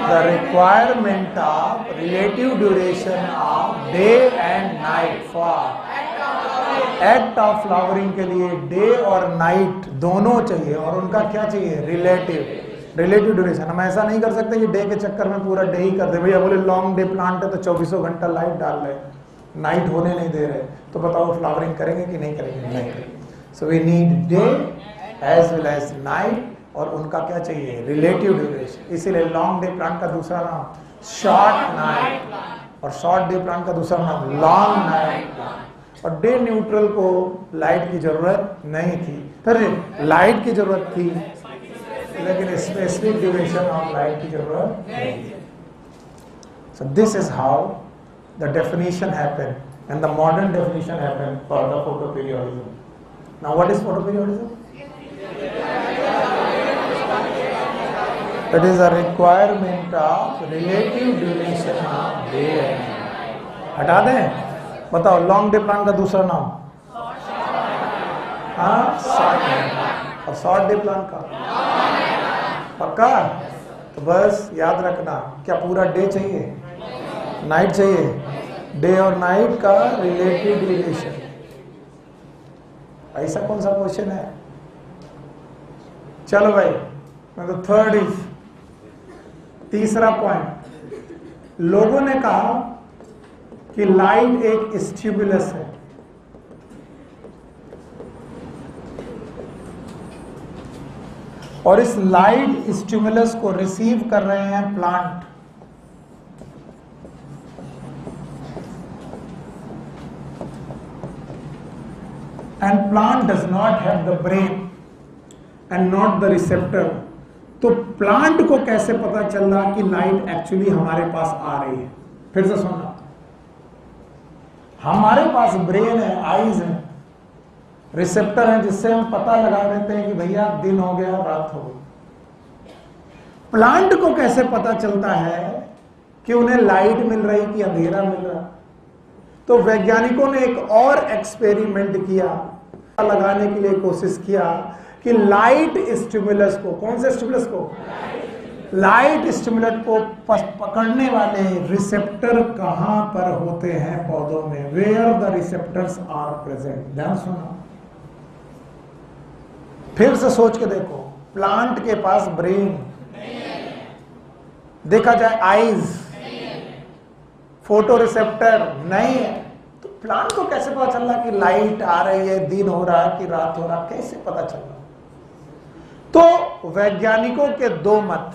The requirement of relative duration of day and night for act of flowering के लिए डे और नाइट दोनों चाहिए, और उनका क्या चाहिए, रिलेटिव ड्यूरेशन। हम ऐसा नहीं कर सकते कि डे के चक्कर में पूरा डे ही कर दे, भैया बोले लॉन्ग डे प्लांट है तो 24 घंटा लाइट डाल रहे, नाइट होने नहीं दे रहे, तो बताओ फ्लावरिंग करेंगे कि नहीं करेंगे, नहीं करेंगे। So we need day as well as night, और उनका क्या चाहिए, रिलेटिव ड्यूरेशन। इसीलिए लॉन्ग डे प्लांट का दूसरा नाम शॉर्ट नाइट, और शॉर्ट डे प्लांट का दूसरा नाम लॉन्ग नाइट। और डे न्यूट्रल को लाइट की जरूरत नहीं थी, फिर लाइट की जरूरत थी लेकिन स्पेसिफिक ड्यूरेशन ऑफ लाइट की जरूरत नहीं थी। So this is how the definition happen and the modern definition happen for the photoperiodism. Now what is photoperiodism? It is a requirement of relative duration of day and night. हटा दें, बताओ long day plant का दूसरा नाम, हाँ short, और short day plant का पक्का। तो बस याद रखना, क्या पूरा डे चाहिए, नाइट चाहिए, डे और नाइट का रिलेटिव ड्यूरेशन। ऐसा कौन सा क्वेश्चन है? चलो भाई, तो थर्ड इज, तीसरा पॉइंट, लोगों ने कहा कि लाइट एक स्टिमुलस है, और इस लाइट स्टिमुलस को रिसीव कर रहे हैं plant. And plant does not have the brain and not the receptor तो प्लांट को कैसे पता चल रहा कि लाइट एक्चुअली हमारे पास आ रही है? फिर से सुनना, हमारे पास ब्रेन है, आईज है, रिसेप्टर है, जिससे हम पता लगा देते हैं कि भैया दिन हो गया, रात हो गई। प्लांट को कैसे पता चलता है कि उन्हें लाइट मिल रही कि अंधेरा मिल रहा? तो वैज्ञानिकों ने एक और एक्सपेरिमेंट किया, लगाने के लिए कोशिश किया कि लाइट स्टिमुलस को, कौन से स्टिमुलस को? लाइट स्टिमुलस को पकड़ने वाले रिसेप्टर कहां पर होते हैं पौधों में? Where the receptors are present. ध्यान सुनो, फिर से सोच के देखो, प्लांट के पास ब्रेन, देखा जाए आईज, फोटो रिसेप्टर नहीं है, तो प्लांट को कैसे पता चल रहा कि लाइट आ रही है, दिन हो रहा है कि रात हो रहा, कैसे पता चल रहा? तो वैज्ञानिकों के दो मत,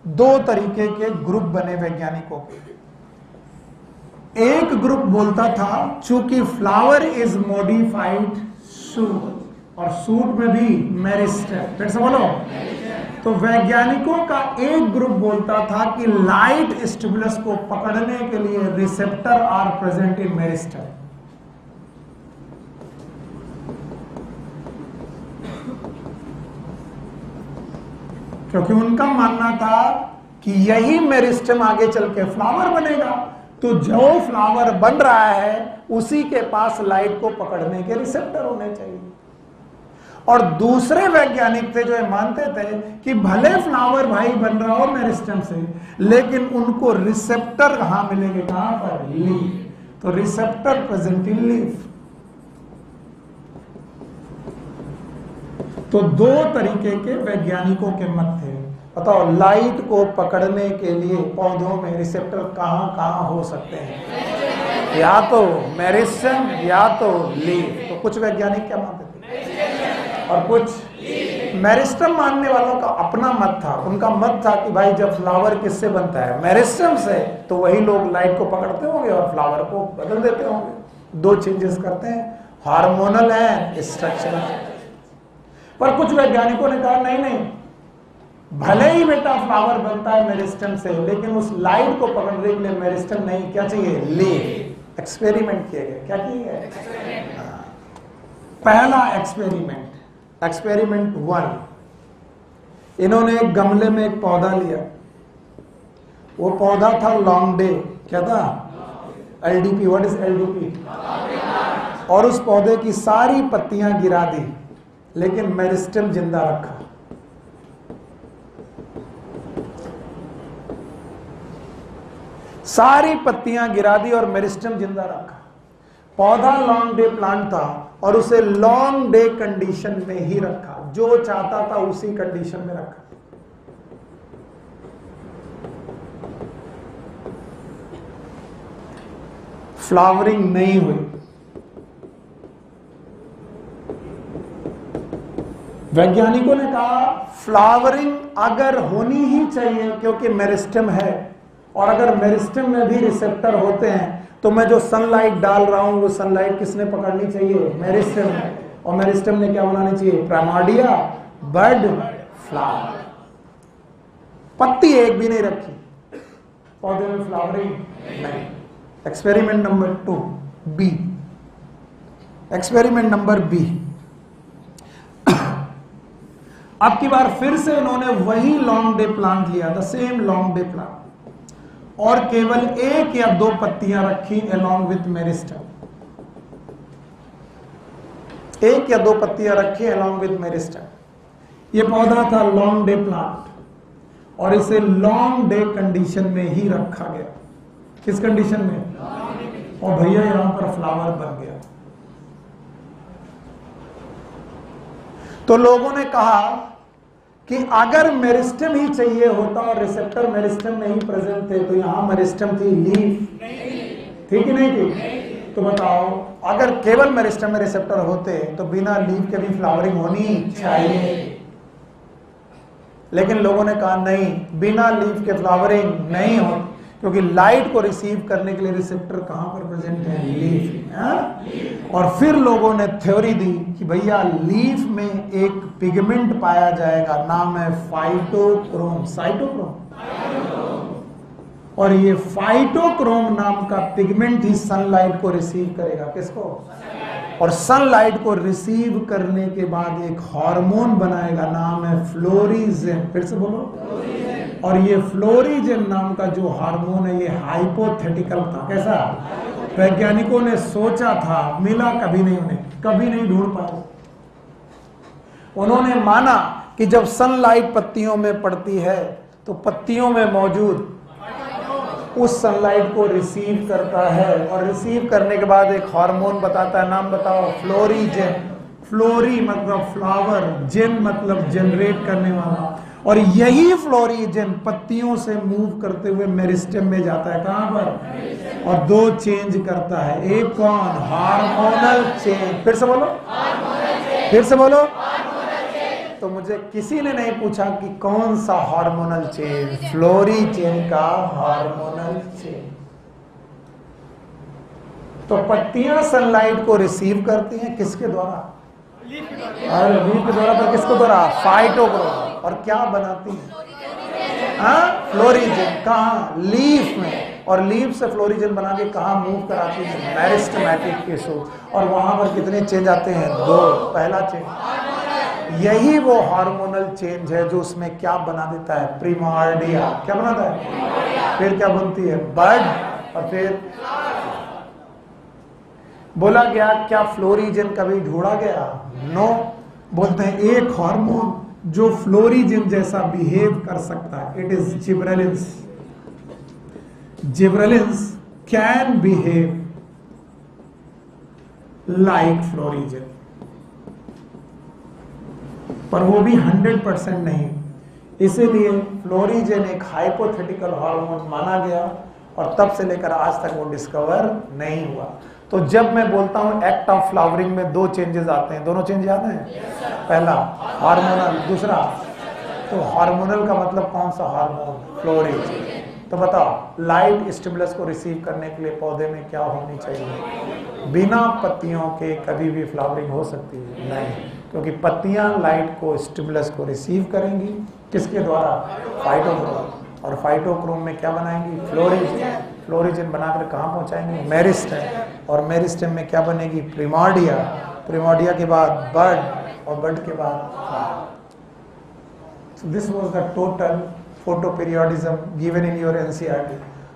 दो तरीके के ग्रुप बने वैज्ञानिकों के। एक ग्रुप बोलता था चूंकि फ्लावर इज मॉडिफाइड सूट, और सूट में भी मेरिस्टेम, फिर से बोलो। तो वैज्ञानिकों का एक ग्रुप बोलता था कि लाइट स्टिमुलस को पकड़ने के लिए receptor are present in meristem. क्योंकि उनका मानना था कि यही मेरिस्टेम आगे चल के फ्लावर बनेगा, तो जो फ्लावर बन रहा है उसी के पास लाइट को पकड़ने के रिसेप्टर होने चाहिए। और दूसरे वैज्ञानिक थे जो ये मानते थे कि भले फ्लावर भाई बन रहा हो मेरिस्टेम से, लेकिन उनको रिसेप्टर कहां मिलेंगे? कहां पर? लीफ। तो रिसेप्टर प्रेजेंट इन लीफ। तो दो तरीके के वैज्ञानिकों के मत थे। बताओ, लाइट को पकड़ने के लिए पौधों में रिसेप्टर कहां कहां हो सकते हैं? या तो मेरिस्टेम या तो लीफ। तो कुछ वैज्ञानिक क्या मानते थे और कुछ मेरिस्टेम मानने वालों का अपना मत था। उनका मत था कि भाई जब फ्लावर किससे बनता है? मेरिस्टेम से, तो वही लोग लाइट को पकड़ते होंगे और फ्लावर को बदल देते होंगे। दो चेंजेस करते हैं, हार्मोनल है, स्ट्रक्चरल। पर कुछ वैज्ञानिकों ने कहा नहीं नहीं, भले ही बेटा फ्लावर बनता है मेरिस्टेम से, लेकिन उस लाइट को पकड़ने के लिए मेरिस्टेम नहीं, क्या चाहिए? लीफ। एक्सपेरिमेंट किए गए। क्या किए गए? पहला एक्सपेरिमेंट, एक्सपेरिमेंट 1, इन्होंने एक गमले में एक पौधा लिया। वो पौधा था लॉन्ग डे। क्या था? एलडीपी। What is LDP? और उस पौधे की सारी पत्तियां गिरा दी, लेकिन मेरिस्टेम जिंदा रखा। सारी पत्तियां गिरा दी और मेरिस्टेम जिंदा रखा। पौधा लॉन्ग डे प्लांट था और उसे लॉन्ग डे कंडीशन में ही रखा, जो चाहता था उसी कंडीशन में रखा। फ्लावरिंग नहीं हुई। वैज्ञानिकों ने कहा फ्लावरिंग अगर होनी ही चाहिए क्योंकि मेरिस्टेम है, और अगर मेरिस्टेम में भी रिसेप्टर होते हैं, तो मैं जो सनलाइट डाल रहा हूं वो सनलाइट किसने पकड़नी चाहिए? मेरिस्टेम ने। और मेरिस्टेम ने क्या बनानी चाहिए? Primordia, bud, flower. पत्ती एक भी नहीं रखी, पौधे में फ्लावरिंग नहीं। Experiment number 2, B. Experiment number B, अब की बार फिर से इन्होंने वही लॉन्ग डे प्लांट लिया, the same long day plant, और केवल एक या दो पत्तियां रखी along with मेरिस्टेम। एक या दो पत्तियां रखी along with मेरिस्टेम। यह पौधा था लॉन्ग डे प्लांट और इसे लॉन्ग डे कंडीशन में ही रखा गया। किस कंडीशन में? और भैया यहां पर फ्लावर बन गया। तो लोगों ने कहा कि अगर मेरिस्टेम ही चाहिए होता और रिसेप्टर मेरिस्टेम में ही प्रेजेंट थे, तो यहां मेरिस्टेम थी, लीफ थी कि नहीं थी? तो बताओ, अगर केवल मेरिस्टेम में रिसेप्टर होते तो बिना लीफ के भी फ्लावरिंग होनी चाहिए। लेकिन लोगों ने कहा नहीं, बिना लीफ के फ्लावरिंग नहीं होती, क्योंकि लाइट को रिसीव करने के लिए रिसेप्टर कहां पर प्रेजेंट है? लीफ में। और फिर लोगों ने थ्योरी दी कि भैया लीफ में एक पिगमेंट पाया जाएगा, नाम है फाइटोक्रोम। साइटोक्रोम। और ये फाइटोक्रोम नाम का पिगमेंट ही सनलाइट को रिसीव करेगा। किसको? और सनलाइट को रिसीव करने के बाद एक हार्मोन बनाएगा, नाम है फ्लोरिजेन। फिर से बोलो। और ये फ्लोरिजेन नाम का जो हार्मोन है ये हाइपोथेटिकल था। कैसा? वैज्ञानिकों ने सोचा था, मिला कभी नहीं, उन्हें कभी नहीं ढूंढ पाए। उन्होंने माना कि जब सनलाइट पत्तियों में पड़ती है तो पत्तियों में मौजूद उस सनलाइट को रिसीव करता है, और रिसीव करने के बाद एक हार्मोन बताता है, नाम बताओ? फ्लोरिजेन। फ्लोरी मतलब फ्लावर, जेन मतलब जनरेट करने वाला। और यही फ्लोरिजेन पत्तियों से मूव करते हुए मेरिस्टेम में जाता है। कहां पर? और दो चेंज करता है। एक कौन? Hormonal change. फिर से बोलो। फिर से बोलो। तो मुझे किसी ने नहीं पूछा कि कौन सा हार्मोनल चेंज? फ्लोरिजेन का हार्मोनल चेंज। तो पत्तियां सनलाइट को रिसीव करती हैं किसके द्वारा? और लीफ के द्वारा। पर किसके द्वारा? फाइटोक्रोम। और क्या बनाती है? फ्लोरिजेन। कहाँ? लीफ में। और लीफ से फ्लोरिजेन बना के कहाँ मूव कराती है? Meristematic tissue. और वहां पर कितने चेंज आते हैं? दो। पहला चेंज, यही वो हार्मोनल चेंज है जो उसमें क्या बना देता है? प्रिमार्डिया। क्या बनाता है? फिर क्या बनती है? बड। और फिर बोला गया क्या फ्लोरिजेन कभी ढूंढा गया? नो। बोलते हैं एक हार्मोन जो फ्लोरिजेन जैसा बिहेव कर सकता है, it is gibberellins. Gibberellins can behave like florigen, पर वो भी 100% नहीं। इसीलिए फ्लोरिजेन एक हाइपोथेटिकल हार्मोन माना गया और तब से लेकर आज तक वो डिस्कवर नहीं हुआ। तो जब मैं बोलता हूं एक्ट ऑफ फ्लावरिंग में दो चेंजेस आते हैं, दोनों चेंज याद हैं? पहला हार्मोनल, दूसरा तो हार्मोनल का मतलब कौन सा हार्मोन? फ्लोरिजेन। तो बताओ लाइट स्टिमुलस को रिसीव करने के लिए पौधे में क्या होनी चाहिए? बिना पत्तियों के कभी भी फ्लावरिंग हो सकती है? नहीं, क्योंकि पत्तियां लाइट को स्टिमुलस को रिसीव करेंगी। किसके द्वारा? फाइटोक्रोम। और फाइटोक्रोम में क्या बनाएंगी? फ्लोरिजेन। फ्लोरिजेन बनाकर कहाँ पहुंचाएंगे? मेरिस्टेम। और मेरिस्टेम में क्या बनेगी? प्रिमार्डिया। प्रिमार्डिया के बाद बड, और बड के बाद flower. So this was the total photoperiodism given in your NCERT,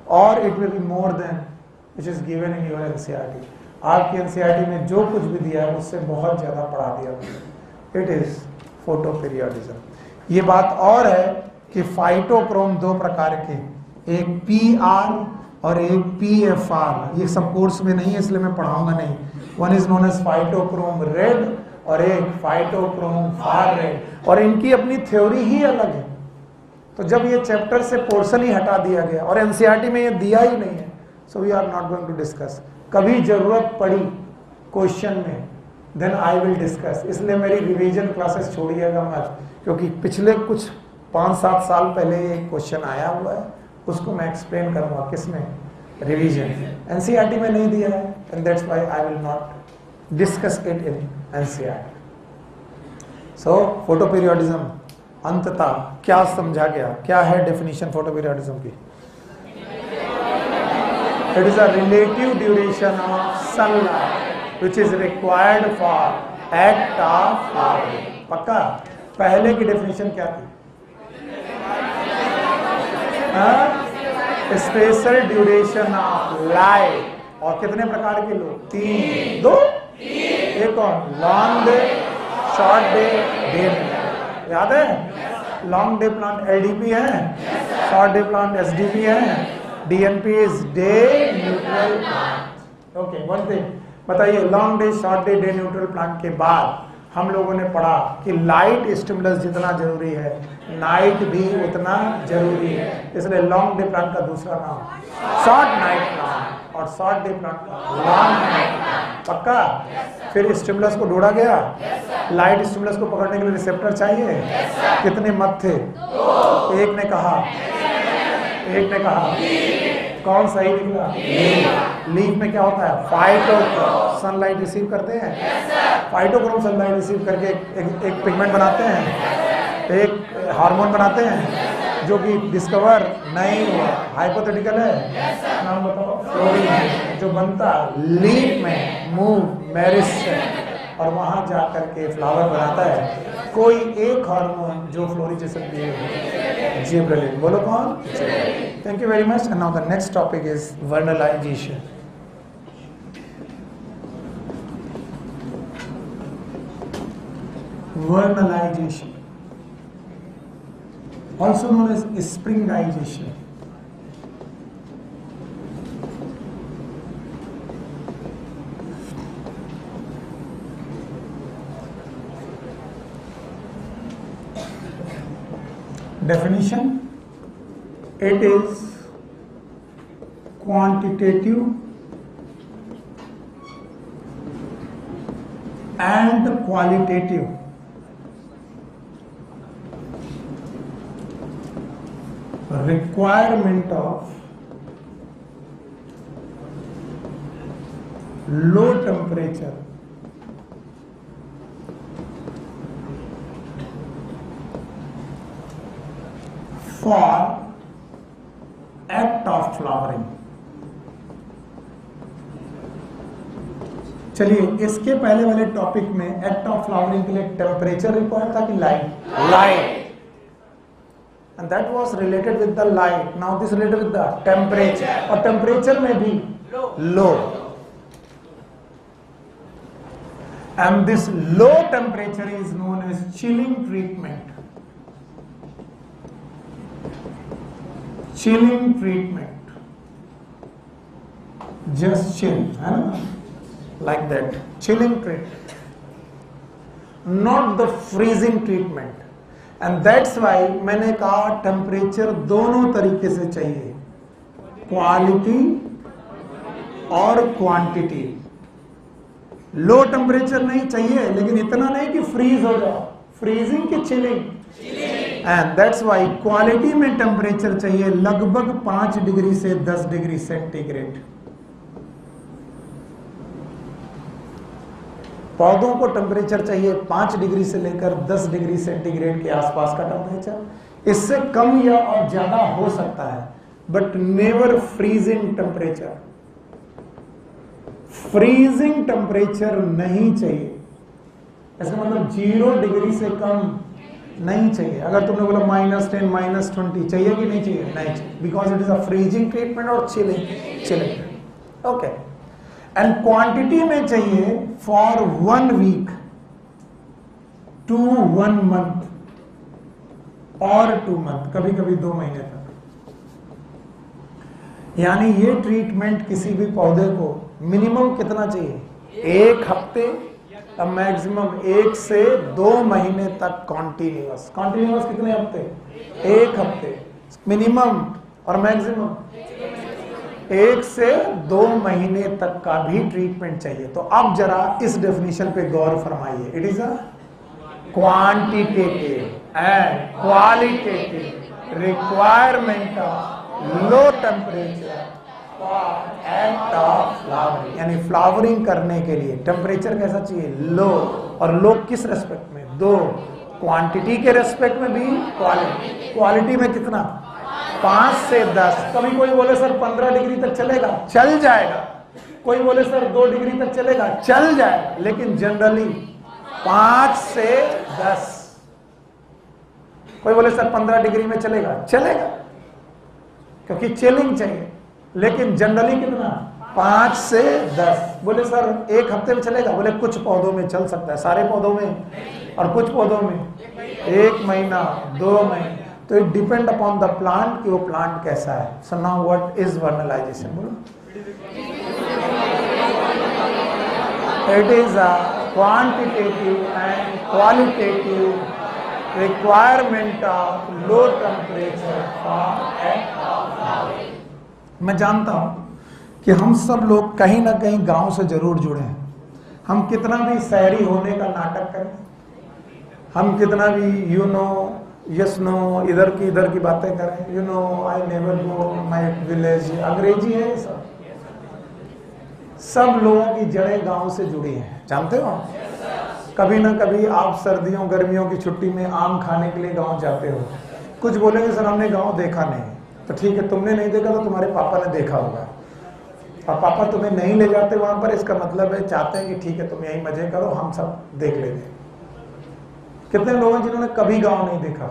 or it will be more than which is given in your NCERT. आपकी NCERT में जो कुछ भी दिया है उससे बहुत ज़्यादा पढ़ा दिया। It is photoperiodism. ये बात और है कि फाइटोक्रोम दो प्रकार के, एक PR और एक PFR। ये सब कोर्स में नहीं है इसलिए मैं पढ़ाऊंगा नहीं। One is known as phytochrome red और एक फाइटोक्रोम फार रेड, और इनकी अपनी थ्योरी ही अलग है। तो जब ये चैप्टर से पोर्शन ही हटा दिया गया और एनसीईआरटी में ये दिया ही नहीं है, so we are not going to discuss. कभी जरूरत पड़ी क्वेश्चन में देन आई विल डिस्कस। इसलिए मेरी रिवीजन क्लासेस छोड़िएगा मत, क्योंकि पिछले कुछ 5-7 साल पहले एक क्वेश्चन आया हुआ है, उसको मैं एक्सप्लेन करूंगा। किसमें? रिवीजन। एनसीईआरटी में नहीं दिया है, and that's why I will not discuss it in NCERT. So photoperiodism अंततः क्या समझा गया? क्या है डेफिनेशन फोटोपीरियोडिज्म की? It is a relative duration of sunlight which is required for act of flowering. पक्का? पहले की डेफिनेशन क्या थी? Special duration of light. और कितने प्रकार के लोग? 3। 2? एक और long day, short day, day. याद है? लॉन्ग डे प्लांट LDP है, शॉर्ट डे प्लांट SDP है, DNP is day neutral plant. Okay, one thing बताइए, long day, short day, day neutral plant के बाद हम लोगों ने पढ़ा कि लाइट स्टिमुलस जितना जरूरी है नाइट भी उतना जरूरी है। इसलिए लॉन्ग डे प्लांट का दूसरा नाम शॉर्ट नाइट प्लांट, और शॉर्ट डे प्लांट का लॉन्ग नाइट प्लांट। पक्का? फिर स्टिमुलस को ढूंढा गया। लाइट स्टिमुलस को पकड़ने के लिए रिसेप्टर चाहिए। कितने मत थे? एक ने कहा कौन सही निकला? लीफ में क्या होता है? फाइटोक्रोम। सनलाइट रिसीव करते हैं? फाइटोक्रोम सनलाइट रिसीव करके एक पिगमेंट बनाते हैं, एक हार्मोन बनाते हैं जो कि डिस्कवर नहीं हुआ, हाइपोथेटिकल है। नाम बताओ। फ्लोरीन जो बनता लीफ में, मूव मेरिस से, और वहां जा करके फ्लावर बनाता है। कोई एक हार्मोन जो फ्लोरिजेशन दिए हुए, जिब्रेलिन। बोलो कौन? Thank you very much. And now the next topic is vernalization. Vernalization, also known as springization. Definition: it is quantitative and qualitative requirement of low temperature for act of flowering. चलिए, इसके पहले वाले topic में act of flowering के लिए temperature required था कि light? And that was related with the light. Now this related with the temperature. और temperature में भी low. And this low temperature is known as chilling treatment. Chilling treatment. Just chill, है ना? Like that. Chilling treatment. Not the freezing treatment. And that's why मैंने कहा temperature दोनों तरीके से चाहिए, क्वालिटी और क्वांटिटी। लो टेम्परेचर नहीं चाहिए, लेकिन इतना नहीं कि फ्रीज हो जाओ, फ्रीजिंग की chilling. And that's why quality में टेम्परेचर चाहिए लगभग 5 डिग्री से 10 डिग्री सेंटीग्रेड। पौधों को टेम्परेचर चाहिए 5 डिग्री से लेकर 10 डिग्री सेंटीग्रेड के आसपास का टेम्परेचर। इससे कम या और ज्यादा हो सकता है, but never freezing temperature. Freezing temperature नहीं चाहिए, इसका मतलब 0 डिग्री से कम नहीं चाहिए। अगर तुमने बोला -10 -20 चाहिए कि नहीं चाहिए? नहीं चाहिए, because it is a freezing treatment और चिलिंग। ओके। एंड क्वांटिटी में चाहिए फॉर 1 वीक टू 1 मंथ और 2 मंथ, कभी कभी 2 महीने तक। यानी ये ट्रीटमेंट किसी भी पौधे को मिनिमम कितना चाहिए? 1 हफ्ते, अब मैक्सिमम 1 से 2 महीने तक कॉन्टिन्यूअस। कॉन्टिन्यूअस कितने हफ्ते? 1 हफ्ते मिनिमम, और मैक्सिमम 1 से 2 महीने तक का भी ट्रीटमेंट चाहिए। तो अब जरा इस डेफिनेशन पे गौर फरमाइए। It is a quantitative and qualitative requirement of low temperature for act of flowering. यानी फ्लावरिंग करने के लिए टेम्परेचर कैसा चाहिए? लो। और लो किस रेस्पेक्ट में? 2, क्वांटिटी के रेस्पेक्ट में भी, क्वालिटी। क्वालिटी में कितना? 5 से 10। कभी कोई बोले सर 15 डिग्री तक चलेगा, चल जाएगा। कोई बोले सर 2 डिग्री तक चलेगा, चल जाएगा। लेकिन जनरली 5 से 10। कोई बोले सर 15 डिग्री में चलेगा, चलेगा, क्योंकि चिलिंग चाहिए। लेकिन जनरली कितना? 5 से 10। बोले सर 1 हफ्ते में चलेगा, बोले कुछ पौधों में चल सकता है, सारे पौधों में, और कुछ पौधों में 1 महीना 2 महीने। तो it depend upon the plant कि वो प्लांट कैसा है। So now what is vernalization? बोलो। It is a quantitative and qualitative requirement of low temperature for act of flowering. मैं जानता हूं कि हम सब लोग कहीं ना कहीं गांव से जरूर जुड़े हैं। हम कितना भी शहरी होने का नाटक करें, हम कितना भी यस नो, इधर की बातें करें, you know I never go my village, अंग्रेजी है ये सब। सब लोगों की जड़ें गांव से जुड़ी हैं, जानते हो। कभी ना कभी आप सर्दियों गर्मियों की छुट्टी में आम खाने के लिए गांव जाते हो। कुछ बोलेंगे सर हमने गांव देखा नहीं, तो ठीक है, तुमने नहीं देखा तो तुम्हारे पापा ने देखा होगा, और पापा तुम्हें नहीं ले जाते वहां पर, इसका मतलब है चाहते हैं कि ठीक है तुम यही मजे करो, हम सब देख लेंगे। कितने लोग हैं जिन्होंने कभी गांव नहीं देखा?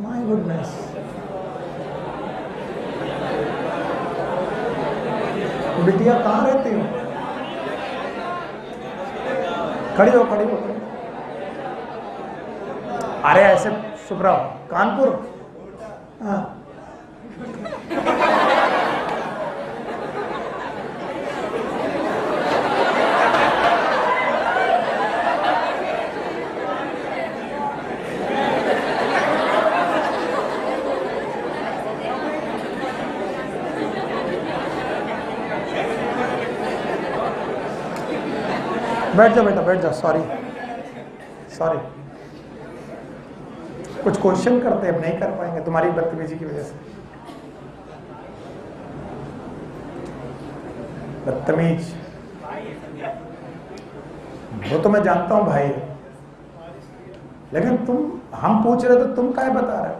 My goodness. बिटिया कहाँ रहती हो? खड़ी हो। अरे ऐसे चुप रहो। कानपुर? हाँ। बैठ जाओ बेटा, बैठ जाओ। सॉरी, कुछ क्वेश्चन करते अब नहीं कर पाएंगे तुम्हारी बदतमीजी की वजह से। बदतमीज वो तो मैं जानता हूं भाई, लेकिन हम पूछ रहे तो तुम क्या बता रहे हो?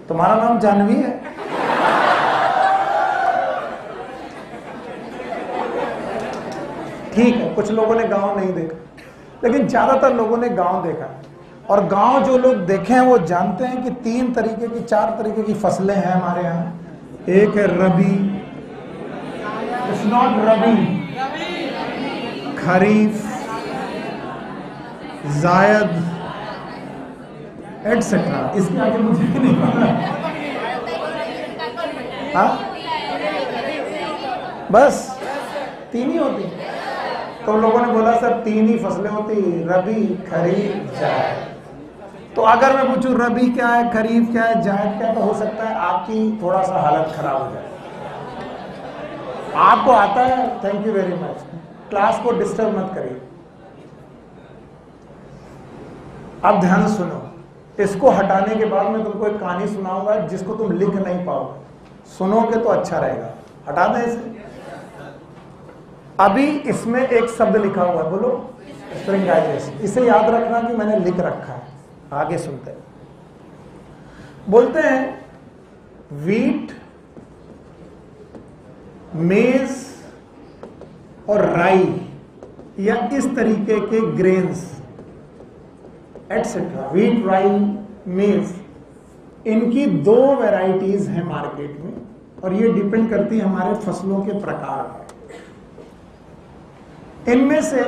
तुम्हारा नाम जानवी है? ठीक है, कुछ लोगों ने गांव नहीं देखा, लेकिन ज्यादातर लोगों ने गांव देखा। और गांव जो लोग देखे हैं वो जानते हैं कि 4 तरीके की फसलें हैं हमारे यहाँ। एक है रबी, इट्स नॉट रबी, खरीफ, जायद एटसेट्रा। इसके आगे मुझे नहीं पता। हाँ, बस 3 ही होती। तो लोगों ने बोला सर 3 ही फसलें होती, रबी, खरीफ, जायद। तो अगर मैं पूछूं रबी क्या है, खरीफ क्या है, जायद क्या है, तो हो सकता है आपकी थोड़ा सा हालत खराब हो जाए। आपको आता है, thank you very much. Class को डिस्टर्ब मत करिए। अब ध्यान से सुनो, इसको हटाने के बाद मैं तुमको एक कहानी सुनाऊंगा जिसको तुम लिख नहीं पाओगे। सुनोगे तो अच्छा रहेगा। हटा दें इसे। अभी इसमें एक शब्द लिखा हुआ है, बोलो स्प्रिंगाइजेस। इसे याद रखना कि मैंने लिख रखा है। आगे सुनते हैं। बोलते हैं वीट, मेज और राई या इस तरीके के ग्रेन्स एटसेट्रा, वीट, राई, मेज, इनकी 2 वैरायटीज हैं मार्केट में, और ये डिपेंड करती है हमारे फसलों के प्रकार पर। इनमें से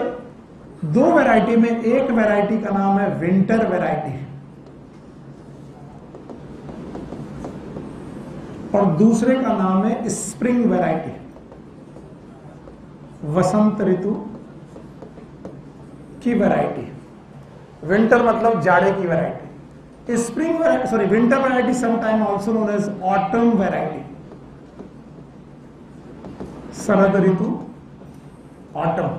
2 वैरायटी में एक वैरायटी का नाम है विंटर वैरायटी और दूसरे का नाम है स्प्रिंग वैरायटी, वसंत ऋतु की वैरायटी। विंटर मतलब जाड़े की variety. Spring variety, sorry, winter variety sometime also known as autumn variety. शरद ऋतु, ऑटम।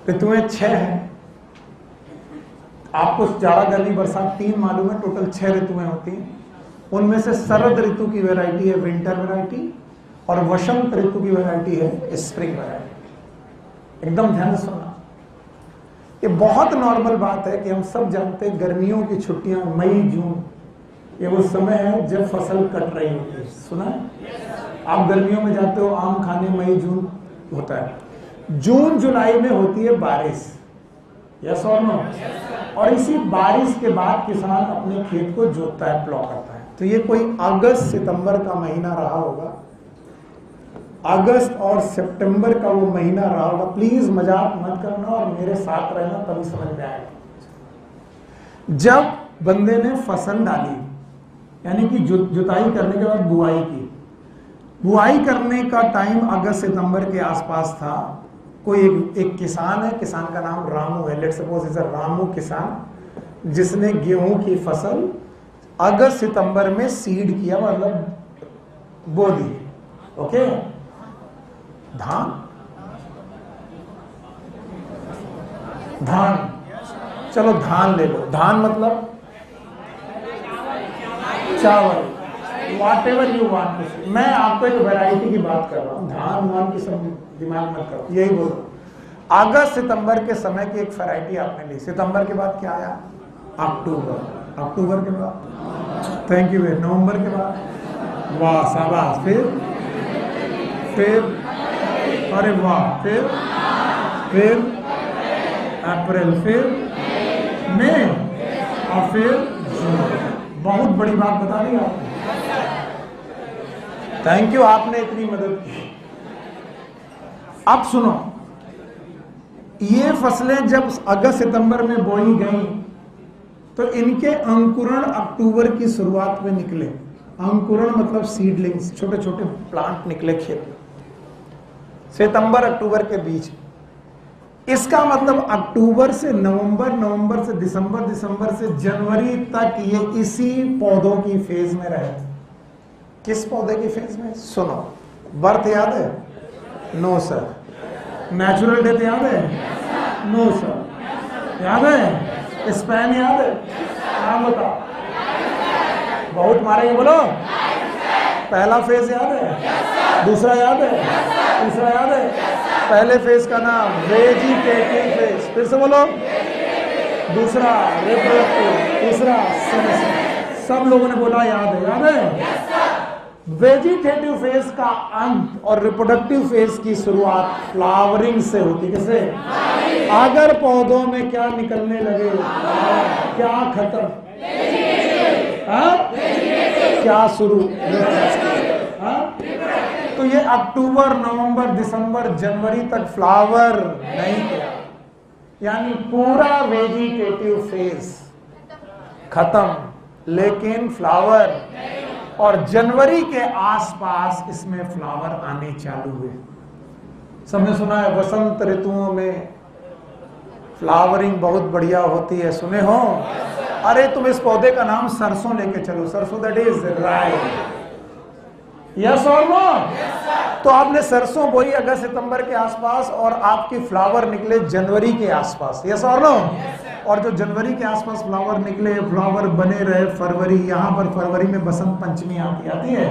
ऋतुएं 6 हैं। आपको जाड़ा, गर्मी, बरसात 3 मालूम है, टोटल 6 ऋतुएं होती हैं। उनमें से शरद ऋतु की वैरायटी है विंटर वैरायटी और वसंत ऋतु की वैरायटी है स्प्रिंग वैरायटी। एकदम ध्यान से सुनना। ये बहुत नॉर्मल बात है कि हम सब जानते हैं गर्मियों की छुट्टियां मई जून, ये वो समय है जब फसल कट रही होती है। सुना है? आप गर्मियों में जाते हो आम खाने, मई जून होता है। जून जुलाई में होती है बारिश, यस और नो? और इसी बारिश के बाद किसान अपने खेत को जोतता है, प्लॉ करता है। तो ये कोई अगस्त सितंबर का महीना रहा होगा, अगस्त और सितंबर का वो महीना रहा होगा। प्लीज मजाक मत करना और मेरे साथ रहना, तभी समझ में आएगा। जब बंदे ने फसल डाली, यानी कि जुताई करने के बाद बुआई की, बुआई करने का टाइम अगस्त सितंबर के आसपास था। कोई एक किसान है, किसान का नाम रामू है, let's suppose is a Ramu किसान, जिसने गेहूं की फसल अगस्त सितंबर में सीड किया, मतलब बो दी। ओके, धान चलो धान ले लो, धान मतलब चावल, वॉट एवर यू वांट। मैं आपको एक वैरायटी की बात कर रहा हूँ, धान वान की सब दिमाग मत करो, यही बोलो। अगस्त सितंबर के समय की एक वैरायटी आपने ली, सितंबर के बाद क्या आया? अक्टूबर, अक्टूबर के बाद थैंक यू, नवंबर के बाद वाह शाबाश, फिर अरे वाह, फिर अप्रैल, फिर मई और फिर जून। बहुत बड़ी बात बता दी आपने, थैंक यू, आपने इतनी मदद की। अब सुनो, ये फसलें जब अगस्त सितंबर में बोई गई तो इनके अंकुरण अक्टूबर की शुरुआत में निकले। अंकुरण मतलब सीडलिंग्स, छोटे छोटे प्लांट निकले खेत में, सितंबर अक्टूबर के बीच। इसका मतलब अक्टूबर से नवंबर, नवंबर से दिसंबर, दिसंबर से जनवरी तक ये इसी पौधों की फेज में रहे। किस पौधे की फेज में? सुनो, बर्थ याद है? No sir. नेचुरल डेथ याद है? No sir. याद है? स्पैन याद है? नाम बताओ। बहुत मारेंगे, बोलो। पहला फेज याद है? दूसरा याद है? तीसरा याद है? पहले फेज का नाम वेजिटेटिव फेज, फिर से बोलो। दूसरा रिप्रोडक्टिव, तीसरा सेमेस्टर। सब लोगों ने बोला याद है, याद है? वेजिटेटिव फेज का अंत और रिप्रोडक्टिव फेज की शुरुआत फ्लावरिंग से होती। कैसे? अगर पौधों में क्या निकलने लगे, क्या खत्म, क्या शुरू, तो ये अक्टूबर, नवंबर, दिसंबर, जनवरी तक फ्लावर नहीं किया, यानी पूरा वेजिटेटिव फेज खत्म, लेकिन फ्लावर, और जनवरी के आसपास इसमें फ्लावर आने चालू हुए। सबने सुना है वसंत ऋतुओं में फ्लावरिंग बहुत बढ़िया होती है, सुने हो? अरे तुम इस पौधे का नाम सरसों लेके चलो, सरसों, दैट इज राइट। यस और नो? तो आपने सरसों बोई अगस्त सितंबर के आसपास और आपकी फ्लावर निकले जनवरी के आसपास। यस और नो? और जो जनवरी के आसपास फ्लावर निकले, फ्लावर बने रहे फरवरी, यहाँ पर फरवरी में बसंत पंचमी आती है,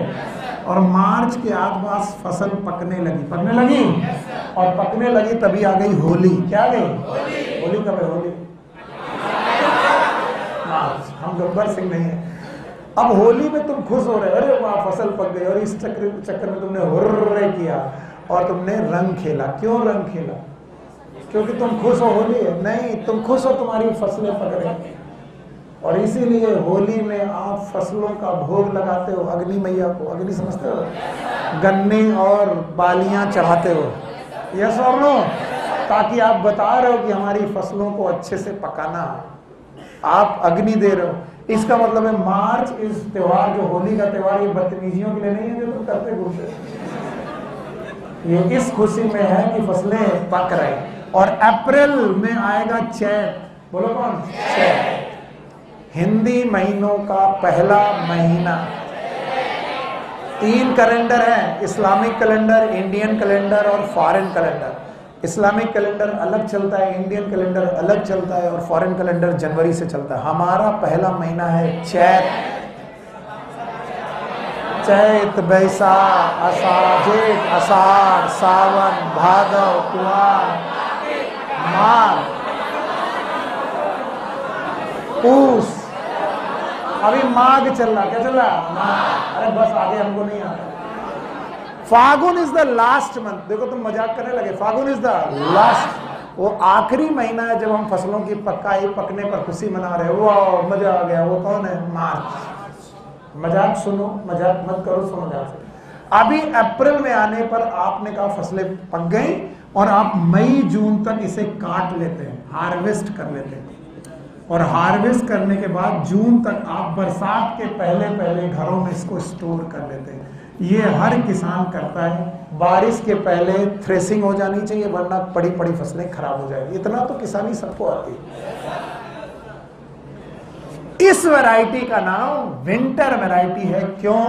और मार्च के आसपास फसल पकने लगी, और पकने लगी तभी आ गई होली। क्या आ गई? होली कब है? होली मार्च। हम गब्बर सिंह नहीं है। अब होली में तुम खुश हो रहे, अरे वाह फसल पक गई, और इस चक्कर में तुमने हुर्रे किया और तुमने रंग खेला। क्यों रंग खेला? क्योंकि तुम खुश हो, होली है? नहीं, तुम खुश हो तुम्हारी फसलें पक रही, और इसीलिए होली में आप फसलों का भोग लगाते हो अग्नि मैया को। अग्नि समझते हो? गन्ने और बालियां चढ़ाते हो। यस और नो? ताकि आप बता रहे हो कि हमारी फसलों को अच्छे से पकाना, आप अग्नि दे रहे हो। इसका मतलब है मार्च इस त्योहार, जो होली का त्योहार, ये बदतमीजियों के लिए नहीं है जो तुम करते घूमते, ये इस खुशी में है कि फसलें पक रही। और अप्रैल में आएगा चैत। बोलो कौन? चैत। हिंदी महीनों का पहला महीना। 3 कैलेंडर है, इस्लामिक कैलेंडर, इंडियन कैलेंडर और फॉरेन कैलेंडर। इस्लामिक कैलेंडर अलग चलता है, इंडियन कैलेंडर अलग चलता है, और फॉरेन कैलेंडर जनवरी से चलता है। हमारा पहला महीना है चैत। चैत, बैसाख, आषाढ़, जेठ, आषाढ़, सावन, भादव, कुआर, माघ, पूस। अभी माघ चल रहा, क्या चल रहा? अरे बस आगे हमको नहीं आता। फागुन इज द लास्ट मंथ। देखो तुम मजाक करने लगे, फागुन इज द लास्ट, वो आखिरी महीना है जब हम फसलों की पकने पर खुशी मना रहे हो, वाह मजा आ गया। वो कौन है? मार्च। मजाक सुनो, मजाक मत करो, सुनो ध्यान से। अभी अप्रैल में आने पर आपने कहा फसलें पक गई, और आप मई जून तक इसे काट लेते हैं, हार्वेस्ट कर लेते हैं, और हार्वेस्ट करने के बाद जून तक आप बरसात के पहले पहले घरों में इसको स्टोर कर लेते हैं। ये हर किसान करता है। बारिश के पहले थ्रेसिंग हो जानी चाहिए, वरना बड़ी बड़ी फसलें खराब हो जाएगी। इतना तो किसानी सबको आती है। इस वैरायटी का नाम विंटर वैरायटी है। क्यों?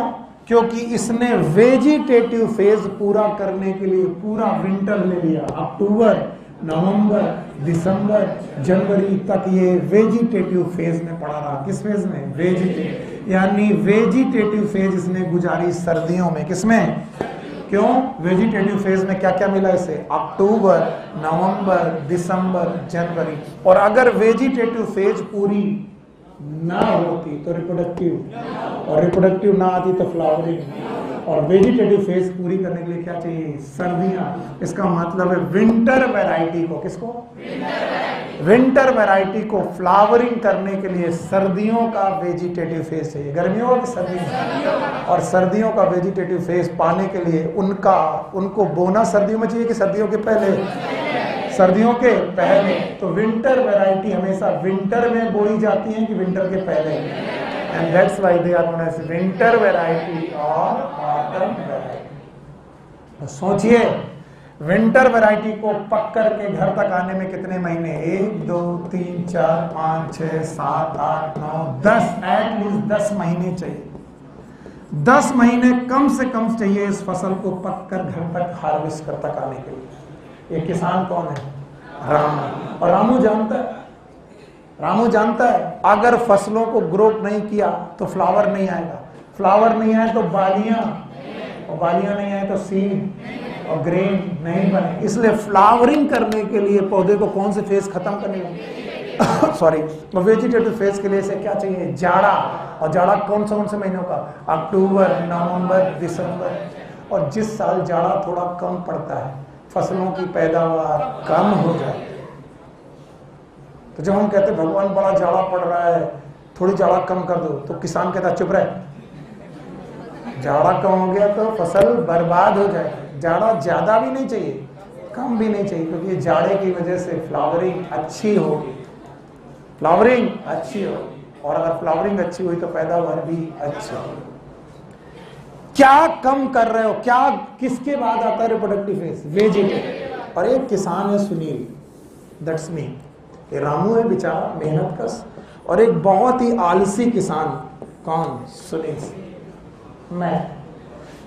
क्योंकि इसने वेजिटेटिव फेज पूरा करने के लिए पूरा विंटर ले लिया, अक्टूबर, नवंबर, दिसंबर, जनवरी तक ये वेजिटेटिव फेज में पड़ा रहा। किस फेज में? वेजिटेटिव, यानी वेजिटेटिव फेज इसने गुजारी सर्दियों में। किसमें? क्यों? वेजिटेटिव फेज में क्या क्या मिला इसे? अक्टूबर, नवंबर, दिसंबर, जनवरी। और अगर वेजिटेटिव फेज पूरी ना होती तो रिप्रोडक्टिव, और रिप्रोडक्टिव ना आती तो फ्लावरिंग। और वेजिटेटिव फेज पूरी करने के लिए क्या चाहिए? सर्दियां। इसका मतलब है विंटर वैरायटी को, किसको? विंटर वैरायटी को फ्लावरिंग करने के लिए सर्दियों का वेजिटेटिव फेज चाहिए। गर्मियों की, सर्दियों? और सर्दियों का वेजिटेटिव फेज पाने के लिए उनको बोना सर्दियों में चाहिए कि सर्दियों के पहले? सर्दियों के पहले। तो विंटर वैरायटी हमेशा विंटर में बोई जाती है कि विंटर के पहले? And that's why they are known as winter variety और ऑटम वैरायटी। सोचिए, विंटर वैरायटी को पक करके घर तक आने में कितने महीने? 1 2 3 4 5 6 7 8 9 10, एटलीस्ट 10 महीने चाहिए। 10 महीने कम से कम चाहिए इस फसल को पक कर घर तक हार्वेस्ट कर तक आने के लिए। ये किसान कौन है? रामू। और रामू जानता है अगर फसलों को ग्रोथ नहीं किया तो फ्लावर नहीं आएगा, फ्लावर नहीं आए तो बालियां, और बालियां नहीं आए तो सीड और ग्रेन नहीं बने। इसलिए फ्लावरिंग करने के लिए पौधे को कौन से फेज खत्म करने सॉरी वेजिटेटिव फेज के लिए इसे क्या चाहिए? जाड़ा। और जाड़ा कौन से महीनों का? अक्टूबर, नवंबर, दिसंबर। और जिस साल जाड़ा थोड़ा कम पड़ता है, फसलों की पैदावार कम हो जाए, तो जब हम कहते भगवान बड़ा जाड़ा पड़ रहा है, थोड़ी जाड़ा कम कर दो, तो किसान कहता चुप रहे। जाड़ा कम हो गया तो फसल बर्बाद हो जाए। जाड़ा ज्यादा भी नहीं चाहिए, कम भी नहीं चाहिए, क्योंकि जाड़े की वजह से फ्लावरिंग अच्छी होगी, फ्लावरिंग अच्छी होगी। और अगर फ्लावरिंग अच्छी हुई तो पैदावार भी अच्छी होगी। क्या कम कर रहे हो? क्या किसके बाद आता है रिप्रोडक्टिव फेज? वेजिटेटिव। और एक किसान है सुनील, दैट्स मी। ये रामू है बेचारा मेहनत कश, और एक बहुत ही आलसी किसान। कौन? सुनील। मैं।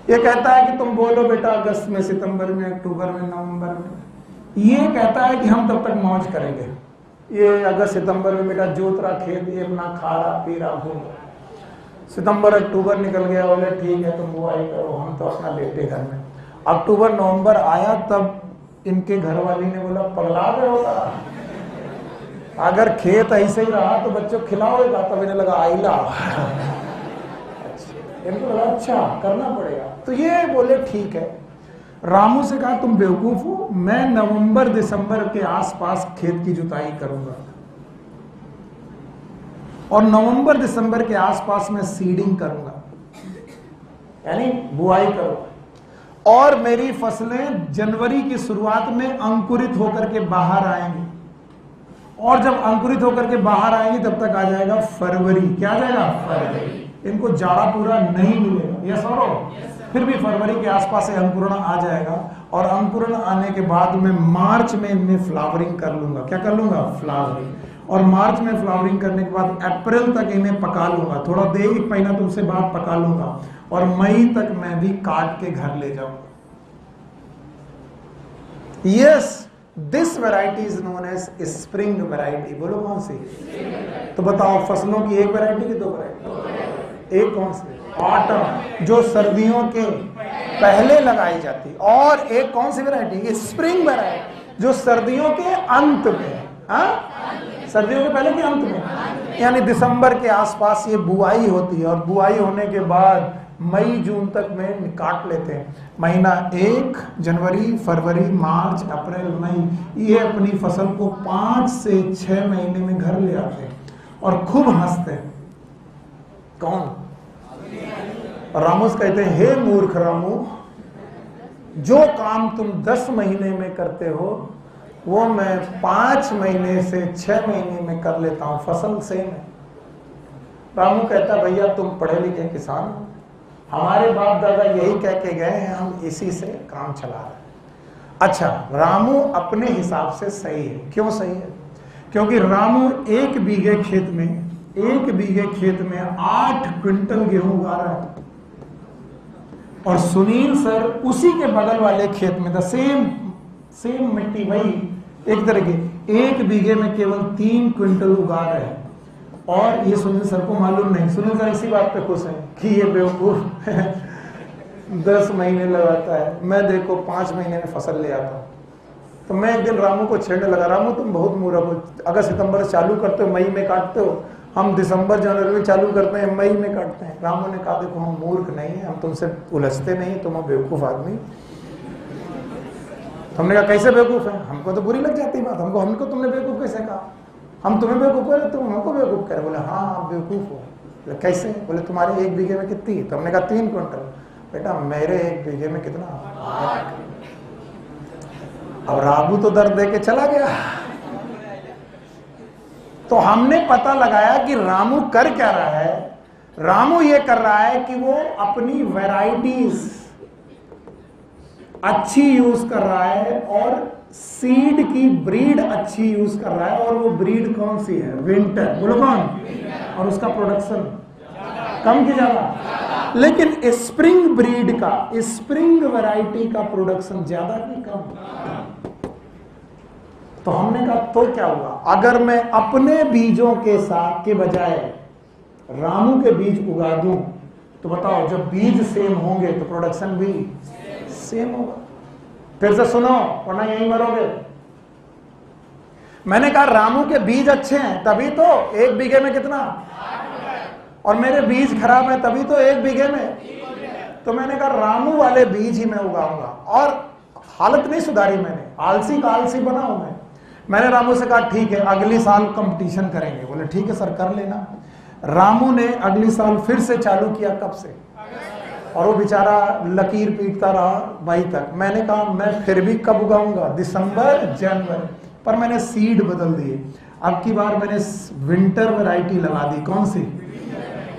ये कहता है कि तुम बोलो बेटा अगस्त में, सितंबर में, अक्टूबर में, नवंबर में। ये कहता है कि हम तब तक मौज करेंगे। ये अगस्त सितंबर में बेटा जोत रहा खेत, ये अपना खा रहा पी रहा घूम रहा। सितंबर अक्टूबर निकल गया, बोले ठीक है तुम बुआई करो, हम तो अपना लेटे घर में। अक्टूबर नवंबर आया तब इनके घर वाली ने बोला पगला गए होगा, अगर खेत ऐसे ही रहा तो बच्चों खिलाओगा। तब इन्हें लगा आइला इनको लगा अच्छा करना पड़ेगा। तो ये बोले ठीक है। रामू से कहा तुम बेवकूफ हो, मैं नवंबर दिसंबर के आसपास खेत की जुताई करूंगा, और नवंबर दिसंबर के आसपास में सीडिंग करूंगा, यानी बुआई करूंगा। और मेरी फसलें जनवरी की शुरुआत में अंकुरित होकर के बाहर आएंगी, और जब अंकुरित होकर के बाहर आएंगी तब तक आ जाएगा फरवरी। क्या आ जाएगा? फरवरी। इनको जाड़ा पूरा नहीं मिलेगा, यस और नो? फिर भी फरवरी के आसपास से अंकुरण आ जाएगा, और अंकुरण आने के बाद में मार्च में इनमें फ्लावरिंग कर लूंगा। क्या कर लूंगा? फ्लावरिंग। और मार्च में फ्लावरिंग करने के बाद अप्रैल तक इन्हें पका लूंगा, थोड़ा देर 1 महीना तुमसे बाद पका लूंगा, और मई तक मैं भी काट के घर ले जाऊंगा। Yes, this variety is known as spring variety. बोलो कौन सी? तो बताओ फसलों की एक वैरायटी की 2 वैरायटी? एक कौन सी? ऑटम, जो सर्दियों के पहले लगाई जाती, और एक कौन सी वैरायटी? स्प्रिंग वैरायटी, जो सर्दियों के अंत में। सर्दियों के पहले के अंत में, यानी दिसंबर के आसपास ये बुआई होती है, और बुआई होने के बाद मई जून तक में काट लेते हैं। महीना 1 जनवरी, फरवरी, मार्च, अप्रैल, मई, ये अपनी फसल को 5 से 6 महीने में घर ले आते हैं और खूब हंसते हैं। कौन? रामोस कहते हैं हे मूर्ख रामू, जो काम तुम 10 महीने में करते हो वो मैं 5 महीने से 6 महीने में कर लेता हूं, फसल सेम है। रामू कहता भैया तुम पढ़े लिखे किसान हो, हमारे बाप दादा यही कह के गए हैं, हम इसी से काम चला रहे हैं। अच्छा, रामू अपने हिसाब से सही है। क्यों सही है? क्योंकि रामू 1 बीघे खेत में 8 क्विंटल गेहूं उगा रहा है, और सुनील सर उसी के बगल वाले खेत में सेम मिट्टी, वही एक तरह के 1 बीघे में केवल 3 क्विंटल उगा रहे हैं। और ये सुनील सर को मालूम नहीं, सुनील सर इसी बात पे खुश है कि ये बेवकूफ 10 महीने लगाता है, मैं देखो 5 महीने में फसल ले आता हूँ। तो मैं एक दिन रामू को छेड़ने लगा, रामू तुम बहुत मूर्ख हो, अगस्त सितंबर से चालू करते हो, मई में काटते हो, हम दिसंबर जनवरी में चालू करते हैं, मई में काटते हैं। रामू ने कहा देखो हम मूर्ख नहीं है, हम तुमसे उलझते नहीं, तुम हो बेवकूफ आदमी। हमने कहा कैसे बेवकूफ है, हमको तो बुरी लग जाती बात, हमको तुमने बेवकूफ कैसे कहा, हम तुम्हें बेवकूफ कह, तुम हमको बेवकूफ कह रहे। बोले हाँ आप बेवकूफ हो। बोले कैसे? बोले तुम्हारे 1 बीघे में कितनी? तो हमने कहा 3 क्विंटल। बेटा मेरे 1 बीघे में कितना? 8। अब रामू तो दर्द दे के चला गया। तो हमने पता लगाया कि रामू कर क्या रहा है। रामू ये कर रहा है कि वो अपनी वैरायटीज अच्छी यूज कर रहा है और सीड की ब्रीड अच्छी यूज कर रहा है। और वो ब्रीड कौन सी है? विंटर। बोलो कौन? और उसका प्रोडक्शन कम की ज्यादा? लेकिन स्प्रिंग ब्रीड का, स्प्रिंग वैरायटी का प्रोडक्शन ज्यादा की कम? तो हमने कहा तो क्या हुआ अगर मैं अपने बीजों के साथ के बजाय रामू के बीज उगा दूं? तो बताओ जब बीज सेम होंगे तो प्रोडक्शन भी सेम होगा। फिर से सुनो वरना यहीं मरोगे। मैंने कहा रामू के बीज अच्छे हैं तभी तो 1 बीघे में कितना, और मेरे बीज खराब हैं तभी तो 1 बीघे में। तो मैंने कहा रामू वाले बीज ही मैं उगाऊंगा। और हालत नहीं सुधारी मैंने, आलसी का आलसी बना हूं मैंने रामू से कहा ठीक है अगली साल कंपटीशन करेंगे। बोले ठीक है सर कर लेना। रामू ने अगली साल फिर से चालू किया। कब से? और वो बेचारा लकीर पीटता रहा मई तक। मैंने कहा मैं फिर भी कब उगाऊंगा? दिसंबर जनवरी। पर मैंने सीड बदल दिए। अब की बार मैंने विंटर वैरायटी लगा दी। कौन सी?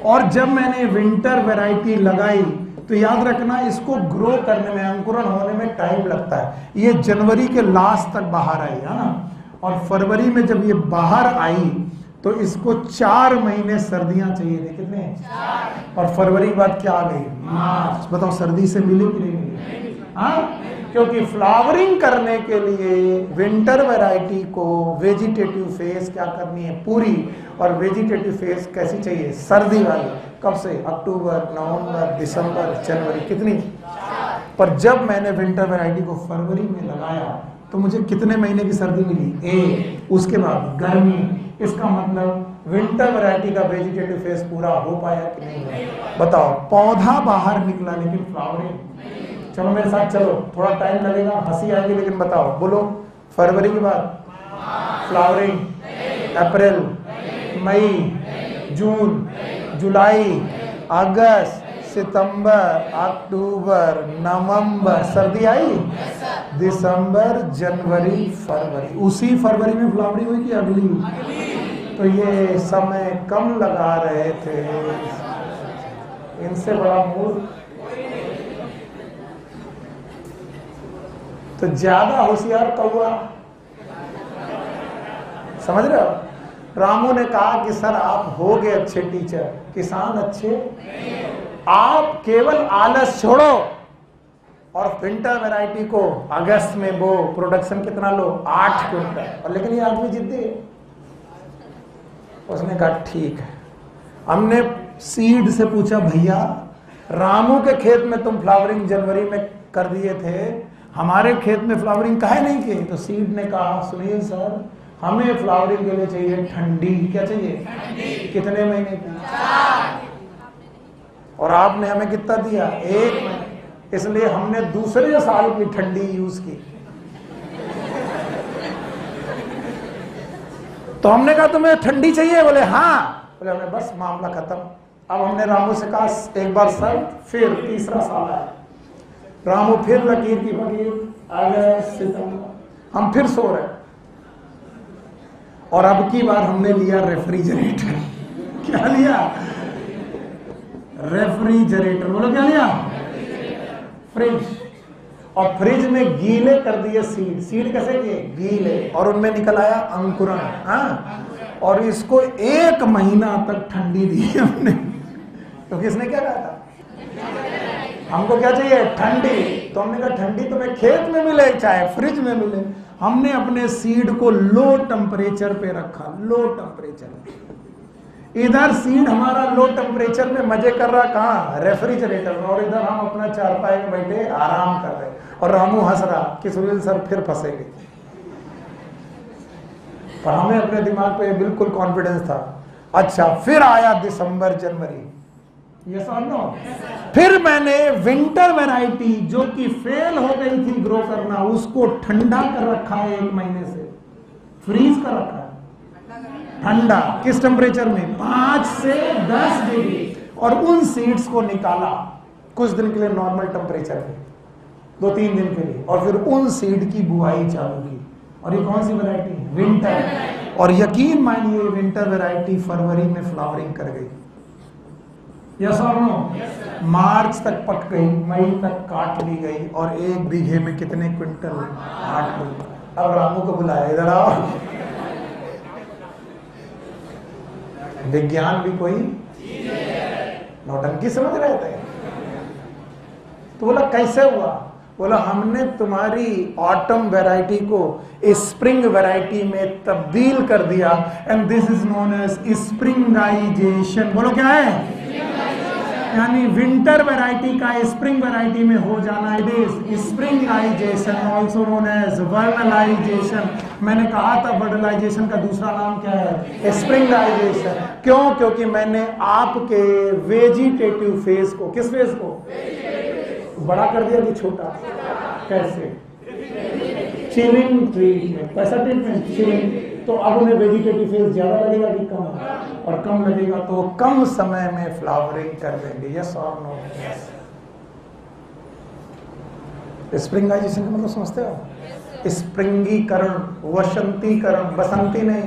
और जब मैंने विंटर वैरायटी लगाई तो याद रखना इसको ग्रो करने में, अंकुरण होने में टाइम लगता है। ये जनवरी के लास्ट तक बाहर आई है ना, और फरवरी में जब ये बाहर आई तो इसको 4 महीने सर्दियां चाहिए थी। कितने? 4। और फरवरी के बाद क्या आ गई? मार्च। बताओ सर्दी से मिली कि नहीं मिली? हाँ, क्योंकि फ्लावरिंग करने के लिए विंटर वैरायटी को वेजिटेटिव फेज क्या करनी है? पूरी। और वेजिटेटिव फेज कैसी चाहिए? सर्दी वाली। कब से? अक्टूबर, नवंबर, दिसंबर, जनवरी। कितनी? 4। पर जब मैंने विंटर वैरायटी को फरवरी में लगाया तो मुझे कितने महीने की सर्दी मिली? 1। उसके बाद गर्मी। इसका मतलब विंटर वैरायटी का वेजिटेटिव फेज पूरा हो पाया कि नहीं? बताओ पौधा बाहर निकला लेकिन फ्लावरिंग। चलो मेरे साथ चलो, थोड़ा टाइम लगेगा, हंसी आएगी, लेकिन बताओ बोलो फरवरी के बाद फ्लावरिंग, अप्रैल, मई, जून, जुलाई, अगस्त, सितंबर, अक्टूबर, नवंबर, सर्दी आई, दिसंबर, जनवरी, फरवरी। उसी फरवरी में फ्लावरिंग हुई कि अगली? तो ये समय कम लगा रहे थे, इनसे बड़ा मूर्ख तो ज्यादा होशियार कौआ। समझ रहे हो? रामू ने कहा कि सर आप होगे अच्छे टीचर, किसान अच्छे, आप केवल आलस छोड़ो और विंटर वैरायटी को अगस्त में वो प्रोडक्शन कितना लो? 8 क्विंटल। और लेकिन ये आदमी जिद्दी है। उसने कहा ठीक है। हमने सीड से पूछा भैया रामू के खेत में तुम फ्लावरिंग जनवरी में कर दिए थे, हमारे खेत में फ्लावरिंग काहे नहीं की? तो सीड ने कहा सुनील सर हमें फ्लावरिंग के लिए चाहिए ठंडी। क्या चाहिए? ठंडी। कितने महीने की? 4। और आपने हमें कितना दिया? 1 महीने। इसलिए हमने दूसरे साल की ठंडी यूज की। तो हमने कहा तुम्हें ठंडी चाहिए? बोले हाँ। बोले हमने बस मामला खत्म। अब हमने रामू से कहा एक बार सर, फिर तीसरा साल आया, रामू फिर लकीर की फकीर, अगस्त, सितंबर, हम फिर सो रहे। और अब की बार हमने लिया रेफ्रिजरेटर। क्या लिया? रेफ्रिजरेटर। बोलो क्या लिया? फ्रिज। और फ्रिज में गीले कर दिए सीड। सीड कैसे किए? गीले। और उनमें निकल आया अंकुरण। हाँ, और इसको 1 महीना तक ठंडी दी हमने, क्योंकि इसने क्या कहा था? हमको क्या चाहिए? ठंडी। तो हमने कहा ठंडी तुम्हें खेत में मिले चाहे फ्रिज में मिले, हमने अपने सीड को लो टेम्परेचर पे रखा, लो टेम्परेचर। इधर सीड हमारा लो टेम्परेचर में मजे कर रहा, कहाँ, रेफ्रिजरेटर में, और इधर हम अपना चारपाई में बैठे आराम कर रहे, और रामू हंस रहा कि सुनील सर फिर फंसेंगे। पर हमें अपने दिमाग पे बिल्कुल कॉन्फिडेंस था। अच्छा, फिर आया दिसंबर जनवरी, यस और नो? फिर मैंने विंटर वैरायटी जो कि फेल हो गई थी ग्रो करना, उसको ठंडा कर रखा है 1 महीने से, फ्रीज कर रखा है ठंडा। किस टेम्परेचर में? 5 से 10 डिग्री। और उन सीड्स को निकाला कुछ दिन के लिए नॉर्मल टेम्परेचर पे, 2-3 दिन के लिए, और फिर उन सीड की बुआई चालू की। और ये कौन सी वैरायटी? विंटर। और यकीन मानिए विंटर वैरायटी फरवरी में फ्लावरिंग कर गई, यस और नो? मार्च तक पक गई, मई तक काट ली गई, और 1 बीघे में कितने क्विंटल? 8 क्विंटल। अब रामू को बुलाया, इधर आओ। विज्ञान भी कोई नौटंकी समझ रहे थे। तो बोला कैसे हुआ? बोला हमने तुम्हारी ऑटम वैरायटी को स्प्रिंग वैरायटी में तब्दील कर दिया, and this is known as springization. बोलो क्या है? यानी विंटर वैरायटी का स्प्रिंग वैरायटी में हो जाना, it is springization, also known as vernalization. मैंने कहा था वर्नलाइजेशन का दूसरा नाम क्या है? स्प्रिंगाइजेशन। क्यों? क्योंकि मैंने आपके वेजिटेटिव फेज को, किस फेज को, बड़ा कर दिया कि छोटा? कैसे? चिलिंग ट्रीटमेंट, कैसा ट्रीटमेंट? चिलिंग। तो अब उन्हें वेजिटेटिव फेज ज्यादा लगेगा कि कम? और कम लगेगा तो कम समय में फ्लावरिंग कर देंगे, यस और नो? स्प्रिंगाइजेशन का मतलब समझते हो? स्प्रिंगीकरण, वसंतीकरण, बसंती नहीं।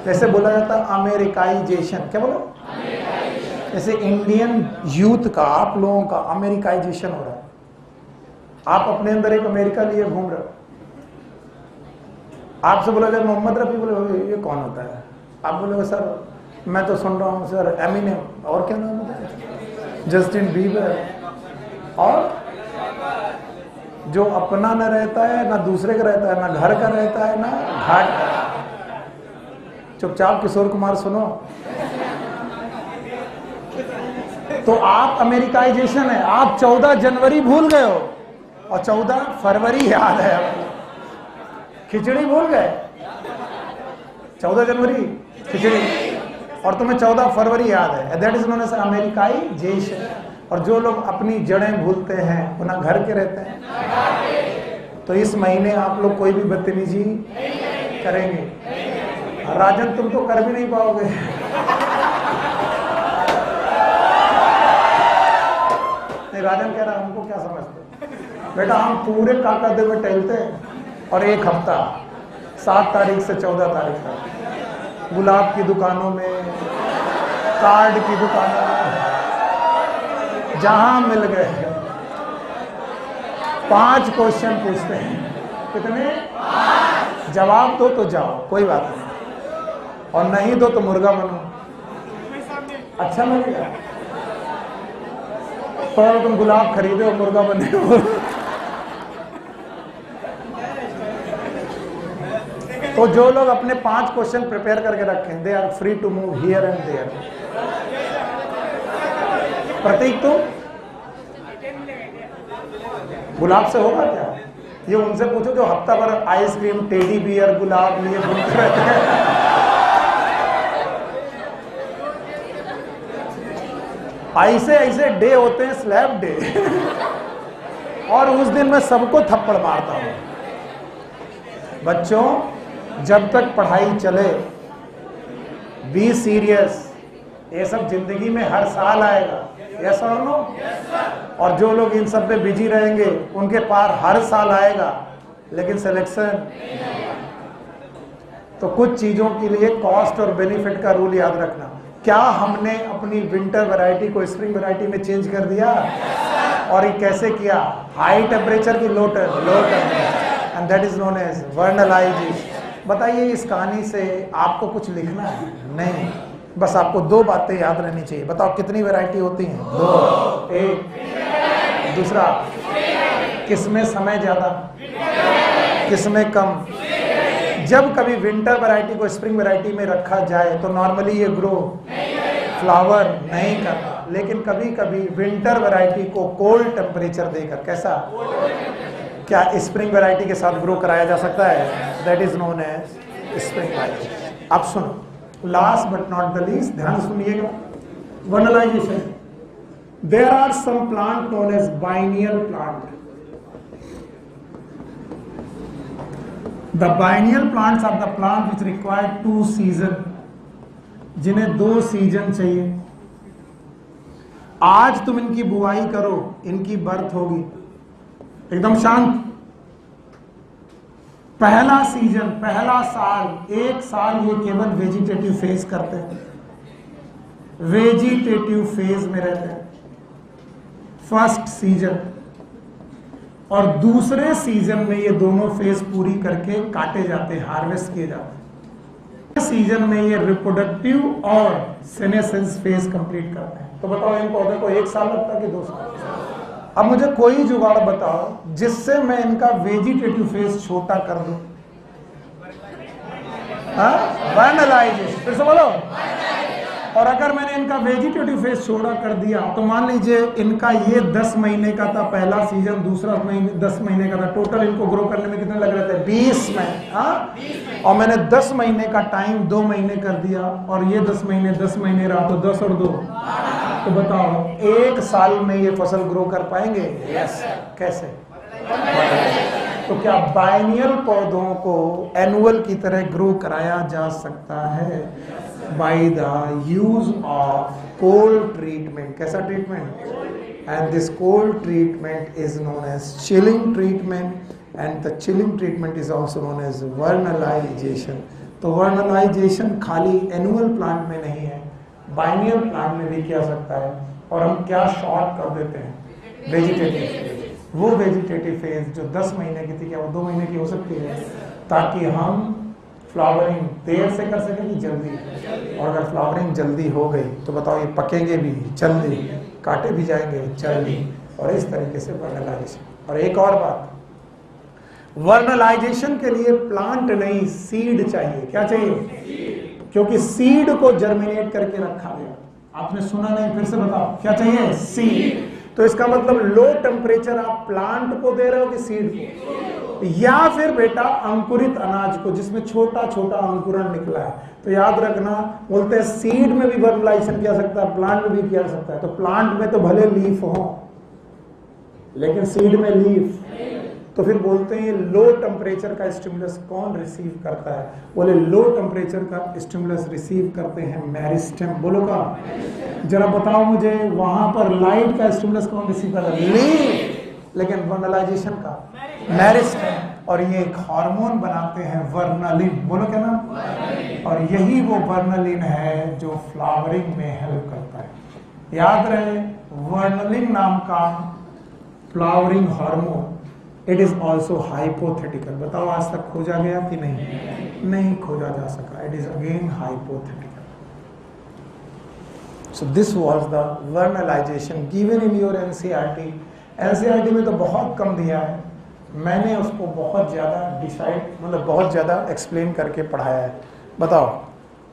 जैसे बोला जाता है अमेरिकाइजेशन, क्या बोलो? जैसे इंडियन यूथ का, आप लोगों का अमेरिकाइजेशन हो रहा है। आप अपने अंदर एक अमेरिका लिए घूम रहे हो। आपसे बोला जाए मोहम्मद रफी, बोले ये कौन होता है? आप बोले सर मैं तो सुन रहा हूँ सर एमिनेम, और क्या नाम होता है, जस्टिन बीबर। और जो अपना न रहता है, ना दूसरे का रहता है, ना घर का रहता है, ना घाट का। चुपचाप किशोर कुमार सुनो। तो आप अमेरिकाइजेशन है। आप 14 जनवरी भूल गए हो और 14 फरवरी याद है आपको। खिचड़ी भूल गए? 14 जनवरी खिचड़ी, और तुम्हें 14 फरवरी याद है। That is known as americanization. और जो लोग अपनी जड़ें भूलते हैं वो ना घर के रहते हैं। तो इस महीने आप लोग कोई भी बदतमीजी करेंगे। राजन तुम तो कर भी नहीं पाओगे। नहीं, राजन कह रहा है हमको क्या समझते बेटा, हम पूरे काकादे में टहलते हैं और एक हफ्ता 7 तारीख से 14 तारीख तक गुलाब की दुकानों में, कार्ड की दुकानों में, जहां मिल गए 5 क्वेश्चन पूछते हैं। कितने? 5। जवाब दो तो जाओ, कोई बात नहीं, और नहीं दो तो मुर्गा बनो। अच्छा लगेगा? पर तुम गुलाब खरीदे और मुर्गा बने हो। तो जो लोग अपने 5 क्वेश्चन प्रिपेयर करके रखें, they are free to move here and there. Pratik तुम गुलाब से होगा क्या? ये उनसे पूछो जो हफ्ता भर आइसक्रीम, टेडी बियर, गुलाब लिए घूमते रहते हैं। ऐसे ऐसे डे होते हैं, स्लैब डे, और उस दिन मैं सबको थप्पड़ मारता हूं। बच्चों, जब तक पढ़ाई चले, बी सीरियस। ये सब जिंदगी में हर साल आएगा, यस और नो? और जो लोग इन सब पे बिजी रहेंगे उनके पार हर साल आएगा, लेकिन सिलेक्शन। तो कुछ चीजों के लिए कॉस्ट और बेनिफिट का रूल याद रखना। क्या हमने अपनी विंटर वैरायटी को स्प्रिंग वैरायटी में चेंज कर दिया? और ये कैसे किया? हाई टेम्परेचर की low temperature, and that is known as vernalization. बताइए, इस कहानी से आपको कुछ लिखना है? नहीं, बस आपको 2 बातें याद रहनी चाहिए। बताओ कितनी वैरायटी होती हैं? 2। एक, दूसरा किसमें समय ज्यादा, किसमें कम? जब कभी विंटर वैरायटी को स्प्रिंग वैरायटी में रखा जाए तो नॉर्मली ये ग्रो फ्लावर नहीं करता, लेकिन कभी कभी विंटर वैरायटी को कोल्ड टेम्परेचर देकर, कैसा, क्या स्प्रिंग वैरायटी के साथ ग्रो कराया जा सकता है? That is known as spring variety. अब सुनो, last but not the least, ध्यान सुनिएगा, vernalization. There are some plant known as biennial plant. The biennial plants are the plant which require 2 season, जिन्हें 2 सीजन चाहिए। आज तुम इनकी बुआई करो, इनकी बर्थ होगी एकदम शांत। पहला सीजन, पहला साल, 1 साल ये केवल वेजिटेटिव फेज करते हैं, वेजिटेटिव फेज में रहते हैं, फर्स्ट सीजन। और दूसरे सीजन में ये दोनों फेज पूरी करके काटे जाते हैं, हार्वेस्ट किए जाते हैं। सीजन में ये रिप्रोडक्टिव और सेनेसेंस फेज कंप्लीट करते हैं। तो बताओ, इन पौधे को 1 साल लगता है कि 2 साल? अब मुझे कोई जुगाड़ बताओ जिससे मैं इनका वेजिटेटिव फेज छोटा कर दूं। वर्नलाइजेशन, फिर से बोलो। और अगर मैंने इनका वेजिटेटिव फेज छोटा कर दिया तो मान लीजिए इनका ये 10 महीने का था पहला सीजन, दूसरा 10 महीने का था, टोटल इनको ग्रो करने में कितने लग रहे थे? 20 में। और मैंने 10 महीने का टाइम 2 महीने कर दिया, और ये 10 महीने रहा, तो 10 और 2, तो बताओ 1 साल में ये फसल ग्रो कर पाएंगे? यस। कैसे? तो क्या बाइनियल पौधों को एनुअल की तरह ग्रो कराया जा सकता है? By the use of cold treatment. कैसा treatment? And this cold treatment is known as chilling treatment, and the chilling treatment is also known as vernalization. तो वर्नलाइजेशन खाली एनुअल प्लांट में नहीं है, बाइनियल प्लांट में भी किया सकता है। और हम क्या शॉर्ट कर देते हैं? Vegetative phase. वो वेजिटेटिव फेज जो 10 महीने की थी, क्या वो 2 महीने की हो सकती है? ताकि हम फ्लावरिंग देर से कर सकें कि जल्दी? और अगर फ्लावरिंग जल्दी हो गई तो बताओ ये पकेंगे भी जल्दी, काटे भी जाएंगे जल्दी, और इस तरीके से वर्नलाइजेशन। और एक और बात, वर्नलाइजेशन के लिए प्लांट नहीं, सीड चाहिए। क्या चाहिए? क्योंकि सीड को जर्मिनेट करके रखा गया। आपने सुना नहीं, फिर से बताओ, क्या चाहिए? सीड। तो इसका मतलब लो टेम्परेचर आप प्लांट को दे रहे हो कि सीड को? या फिर बेटा अंकुरित अनाज को, जिसमें छोटा छोटा अंकुरण निकला है। तो याद रखना, बोलते हैं सीड में भी वर्नलाइजेशन किया सकता है, प्लांट में भी किया सकता है। तो प्लांट में तो भले लीफ हो, लेकिन सीड में लीफ, तो फिर बोलते हैं लो टेम्परेचर का स्टिमुलस कौन रिसीव करता है? बोले लो टेम्परेचर का स्टिमुलस रिसीव करते हैं मेरिस्टेम। बोलो का, जरा बताओ मुझे, वहां पर लाइट का स्टिमुलस कौन रिसीव करता है? लीफ। लेकिन वर्नलाइजेशन का मेरिस्टेम। और ये एक हार्मोन बनाते हैं वर्नलिन। बोलो क्या नाम? और यही वो वर्नलिन है जो फ्लावरिंग में हेल्प करता है। याद रहे, वर्नलिन नाम का flowering hormone, it is also hypothetical. बताओ आज तक खोजा गया कि नहीं? नहीं खोजा जा सका। It is again hypothetical. So this was the vernalization given in your NCERT. NCERT में तो बहुत कम दिया है, मैंने उसको बहुत ज़्यादा बहुत ज़्यादा एक्सप्लेन करके पढ़ाया है। बताओ,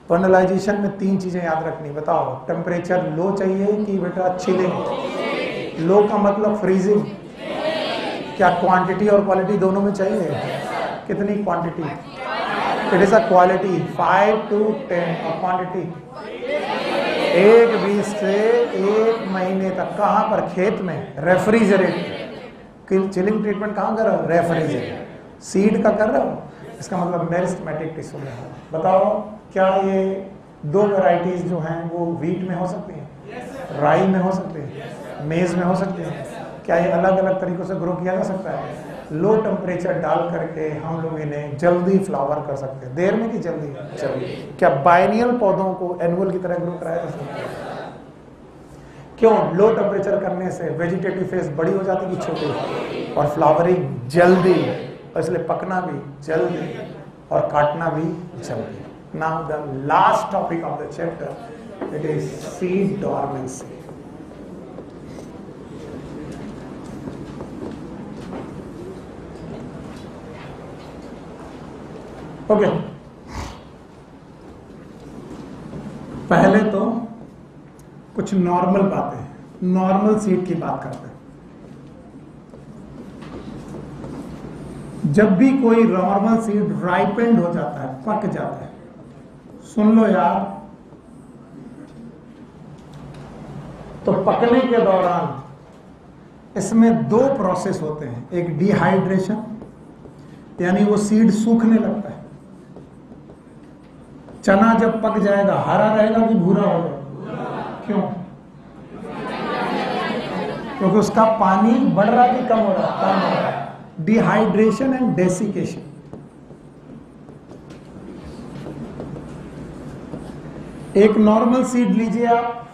वर्नलाइजेशन में 3 चीज़ें याद रखनी। बताओ, टेम्परेचर लो चाहिए कि बेटा चिलिंग? लो का मतलब फ्रीजिंग। क्या क्वांटिटी और क्वालिटी दोनों में चाहिए? कितनी quantity? It is a quality 5 to 10 और क्वांटिटी 1-20 से 1 महीने तक। कहाँ पर? खेत में, रेफ्रिजरेट। चिलिंग ट्रीटमेंट कहाँ कर रहे हो? रेफ्रिजरेट। सीड का कर रहे हो, इसका मतलब मेरिस्टेमेटिक टिश्यू में है। बताओ, क्या ये 2 वैरायटीज जो हैं वो वीट में हो सकती हैं, राई में हो सकती है, मेज में हो सकती है? क्या ये अलग अलग तरीकों से ग्रो किया जा सकता है? लो टेम्परेचर डाल करके हम लोग इन्हें जल्दी फ्लावर कर सकते हैं। देर में कि जल्दी? जल्दी। क्या बाइनियल पौधों को एनुअल की तरह ग्रो कराया जा सकता है? क्यों? लो टेम्परेचर करने से वेजिटेटिव फेज बड़ी हो जाती कि छोटी, और फ्लावरिंग जल्दी, और इसलिए पकना भी जल्दी और काटना भी जल्दी। Now the last topic of the chapter, it is seed dormancy. Okay, पहले तो कुछ नॉर्मल बातें, नॉर्मल सीड की बात करते हैं। जब भी कोई नॉर्मल सीड राइपेंड हो जाता है, पक जाता है, सुन लो यार, तो पकने के दौरान इसमें दो प्रोसेस होते हैं। एक डिहाइड्रेशन, यानी वो सीड सूखने लगता है। चना जब पक जाएगा हरा रहेगा कि भूरा होगा? क्यों? क्योंकि उसका पानी बढ़ रहा कि कम हो रहा? कम हो रहा है। Dehydration and desiccation. एक नॉर्मल सीड लीजिए आप,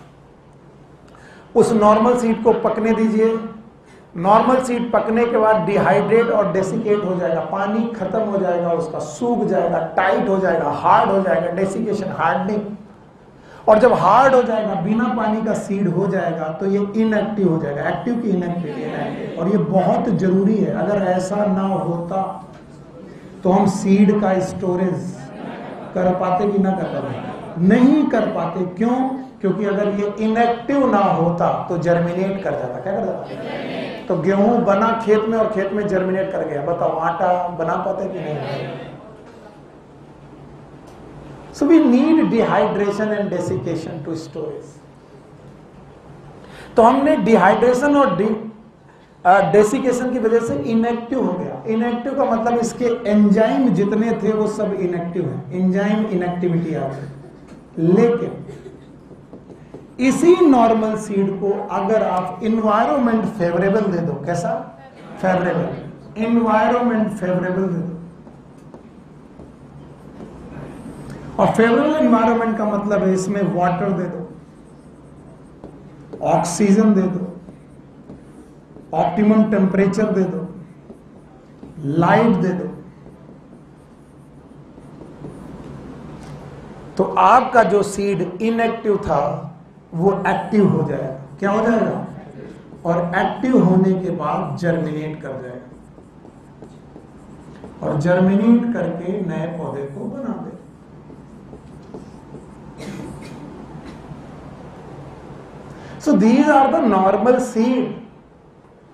उस नॉर्मल सीड को पकने दीजिए। नॉर्मल सीड पकने के बाद डिहाइड्रेट और डेसिकेट हो जाएगा, पानी खत्म हो जाएगा, उसका सूख जाएगा, टाइट हो जाएगा, हार्ड हो जाएगा, डेसिकेशन, हार्डनिंग। और जब हार्ड हो जाएगा, बिना पानी का सीड हो जाएगा, तो ये इनएक्टिव हो जाएगा। एक्टिव की इनएक्टिव, और ये बहुत जरूरी है। अगर ऐसा ना होता तो हम सीड का स्टोरेज कर पाते कि ना कर पाते? नहीं कर पाते। क्यों? क्योंकि अगर ये इनएक्टिव ना होता तो जर्मिनेट कर जाता। क्या कर जाता? तो गेहूं बना खेत में और खेत में जर्मिनेट कर गया। बताओ आटा बना पाते कि नहीं? So we need dehydration and desiccation to storage. तो हमने डिहाइड्रेशन और डेसिकेशन की वजह से इनएक्टिव हो गया। इनएक्टिव का मतलब इसके एंजाइम जितने थे वो सब इनएक्टिव है, एंजाइम इनएक्टिविटी आ गई। लेकिन इसी नॉर्मल सीड को अगर आप इन्वायरमेंट फेवरेबल दे दो, कैसा? फेवरेबल, इन्वायरमेंट फेवरेबल दे दो। और फेवरेबल इन्वायरमेंट का मतलब है इसमें वाटर दे दो, ऑक्सीजन दे दो, ऑप्टिमम टेम्परेचर दे दो, लाइट दे दो, तो आपका जो सीड इनएक्टिव था वो एक्टिव हो जाएगा। क्या हो जाएगा? और एक्टिव होने के बाद जर्मिनेट कर जाएगा, और जर्मिनेट करके नए पौधे को बना दे। So these are the normal seed.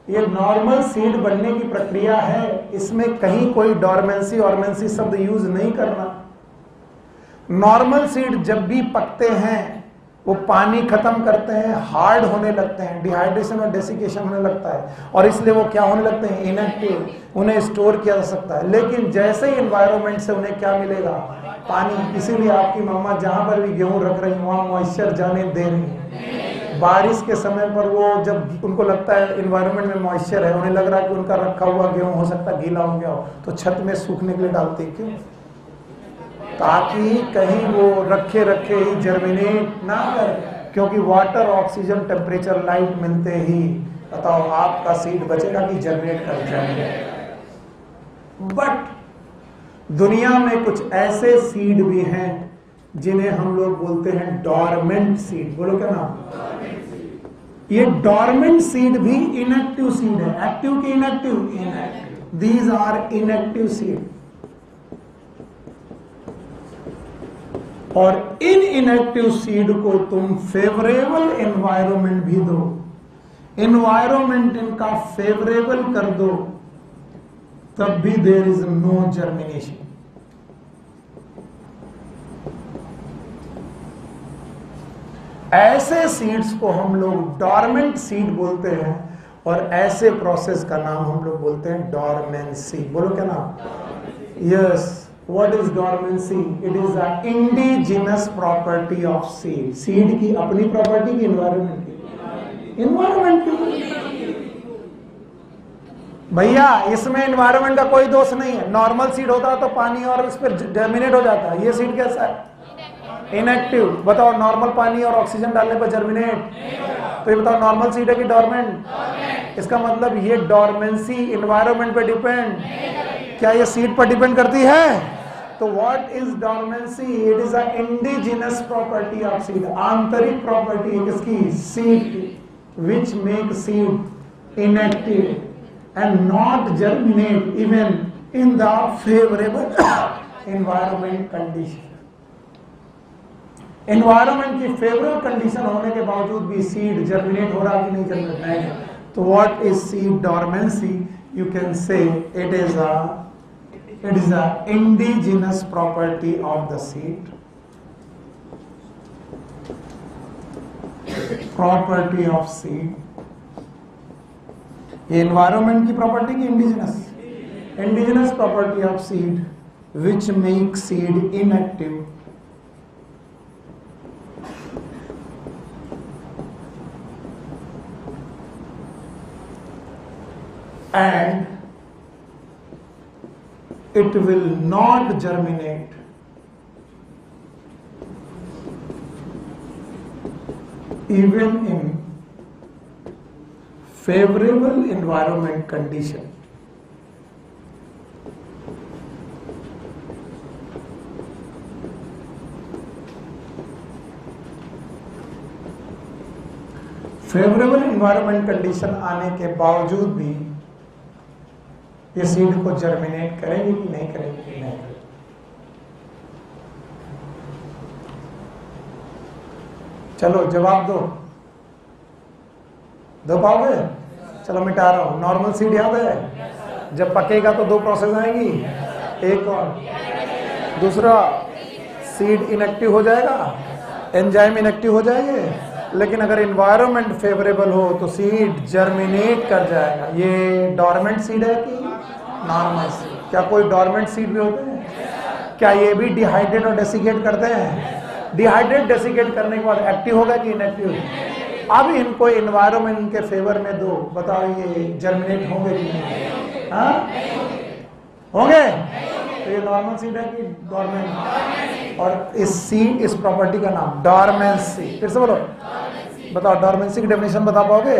ये नॉर्मल सीड बनने की प्रक्रिया है। इसमें कहीं कोई डॉर्मेंसी ऑर्मेंसी शब्द यूज नहीं करना। नॉर्मल सीड जब भी पकते हैं वो पानी खत्म करते हैं, हार्ड होने लगते हैं, डिहाइड्रेशन और डेसिकेशन होने लगता है, और इसलिए वो क्या होने लगते हैं? इनएक्टिव। उन्हें स्टोर किया जा सकता है, लेकिन जैसे ही एनवायरनमेंट से उन्हें क्या मिलेगा? पानी। इसीलिए आपकी मम्मा जहां पर भी गेहूं रख रही वहां मॉइस्चर जाने दे रही है। बारिश के समय पर वो जब उनको लगता है एनवायरनमेंट में मॉइस्चर है, उन्हें लग रहा है कि उनका रखा हुआ गेहूं हो सकता है गीला हो गया हो, तो छत में सूखने के लिए डालते। क्यों? ताकि कहीं वो रखे रखे ही जर्मिनेट ना करे। क्योंकि वाटर, ऑक्सीजन, टेम्परेचर, लाइट मिलते ही बताओ आपका सीड बचेगा कि जर्मिनेट कर जाएगा। बट दुनिया में कुछ ऐसे सीड भी हैं जिन्हें हम लोग बोलते हैं डॉर्मेंट सीड। बोलो क्या नाम? ये डॉर्मेंट सीड भी इनएक्टिव सीड है। एक्टिव की inactive? Inactive. These are inactive seed. और इन इनएक्टिव सीड को तुम फेवरेबल एनवायरनमेंट भी दो, एनवायरनमेंट इनका फेवरेबल कर दो, तब भी देयर इज नो जर्मिनेशन। ऐसे सीड्स को हम लोग डॉर्मेंट सीड बोलते हैं, और ऐसे प्रोसेस का नाम हम लोग बोलते हैं डॉर्मेंसी। बोलो क्या नाम? Yes. What is dormancy? It is an indigenous property of seed. Seed की अपनी प्रॉपर्टी की, एनवायरनमेंट की? एनवायरनमेंट की। भैया इसमें एनवायरनमेंट का कोई दोष नहीं है। नॉर्मल सीड होता है तो पानी और उस पर जर्मिनेट हो जाता है। ये सीड कैसा है? इनएक्टिव। बताओ नॉर्मल पानी और ऑक्सीजन डालने पर जर्मिनेट? तो ये बताओ नॉर्मल सीड है कि डॉर्मेंट? इसका मतलब ये डॉर्मेंसी एनवायरनमेंट पे डिपेंड, क्या ये सीड पर डिपेंड करती है? तो what is dormancy? It is a indigenous property of seed. आंतरिक प्रॉपर्टी है किसकी? Seed, which make seed inactive and not germinate even in the favourable environment condition. Environment की फेवरेबल कंडीशन होने के बावजूद भी सीड जर्मिनेट हो रहा कि नहीं जर्मिनेट नहीं। तो what is seed dormancy? You can say it is a indigenous property of the seed, property of seed. ये एनवायरमेंट की प्रॉपर्टी की indigenous, indigenous property of seed which make seed inactive and it will not germinate even in favorable environment condition. Favourable environment condition आने के बावजूद भी ये seed को germinate करेगी कि नहीं करेगी कि नहीं करेगी? चलो जवाब दो पाओगे? चलो मिटा रहा हूं। नॉर्मल सीड याद है? जब पकेगा तो दो प्रोसेस आएंगी, एक और दूसरा सीड इनएक्टिव हो जाएगा, एंजाइम इनएक्टिव हो जाएंगे। लेकिन अगर एनवायरनमेंट फेवरेबल हो तो सीड जर्मिनेट कर जाएगा। ये डोरमेंट सीड है कि नॉर्मल सीड? क्या कोई डोरमेंट सीड भी होते हैं? क्या ये भी डिहाइड्रेट और डेसिकेट करते हैं? डिहाइड्रेट डेसिकेट करने के बाद एक्टिव होगा कि इनएक्टिव? अब इनको एनवायरनमेंट के फेवर में दो, बताओ ये जर्मिनेट होंगे कि नहीं? हाँ होंगे। तो ये नॉर्मल सीड है कि डोरमेंट? और इस सीड, इस प्रॉपर्टी का नाम डोरमेंसी। फिर से बोलो, बताओ डोरमेंसी की डेफिनेशन बता पाओगे?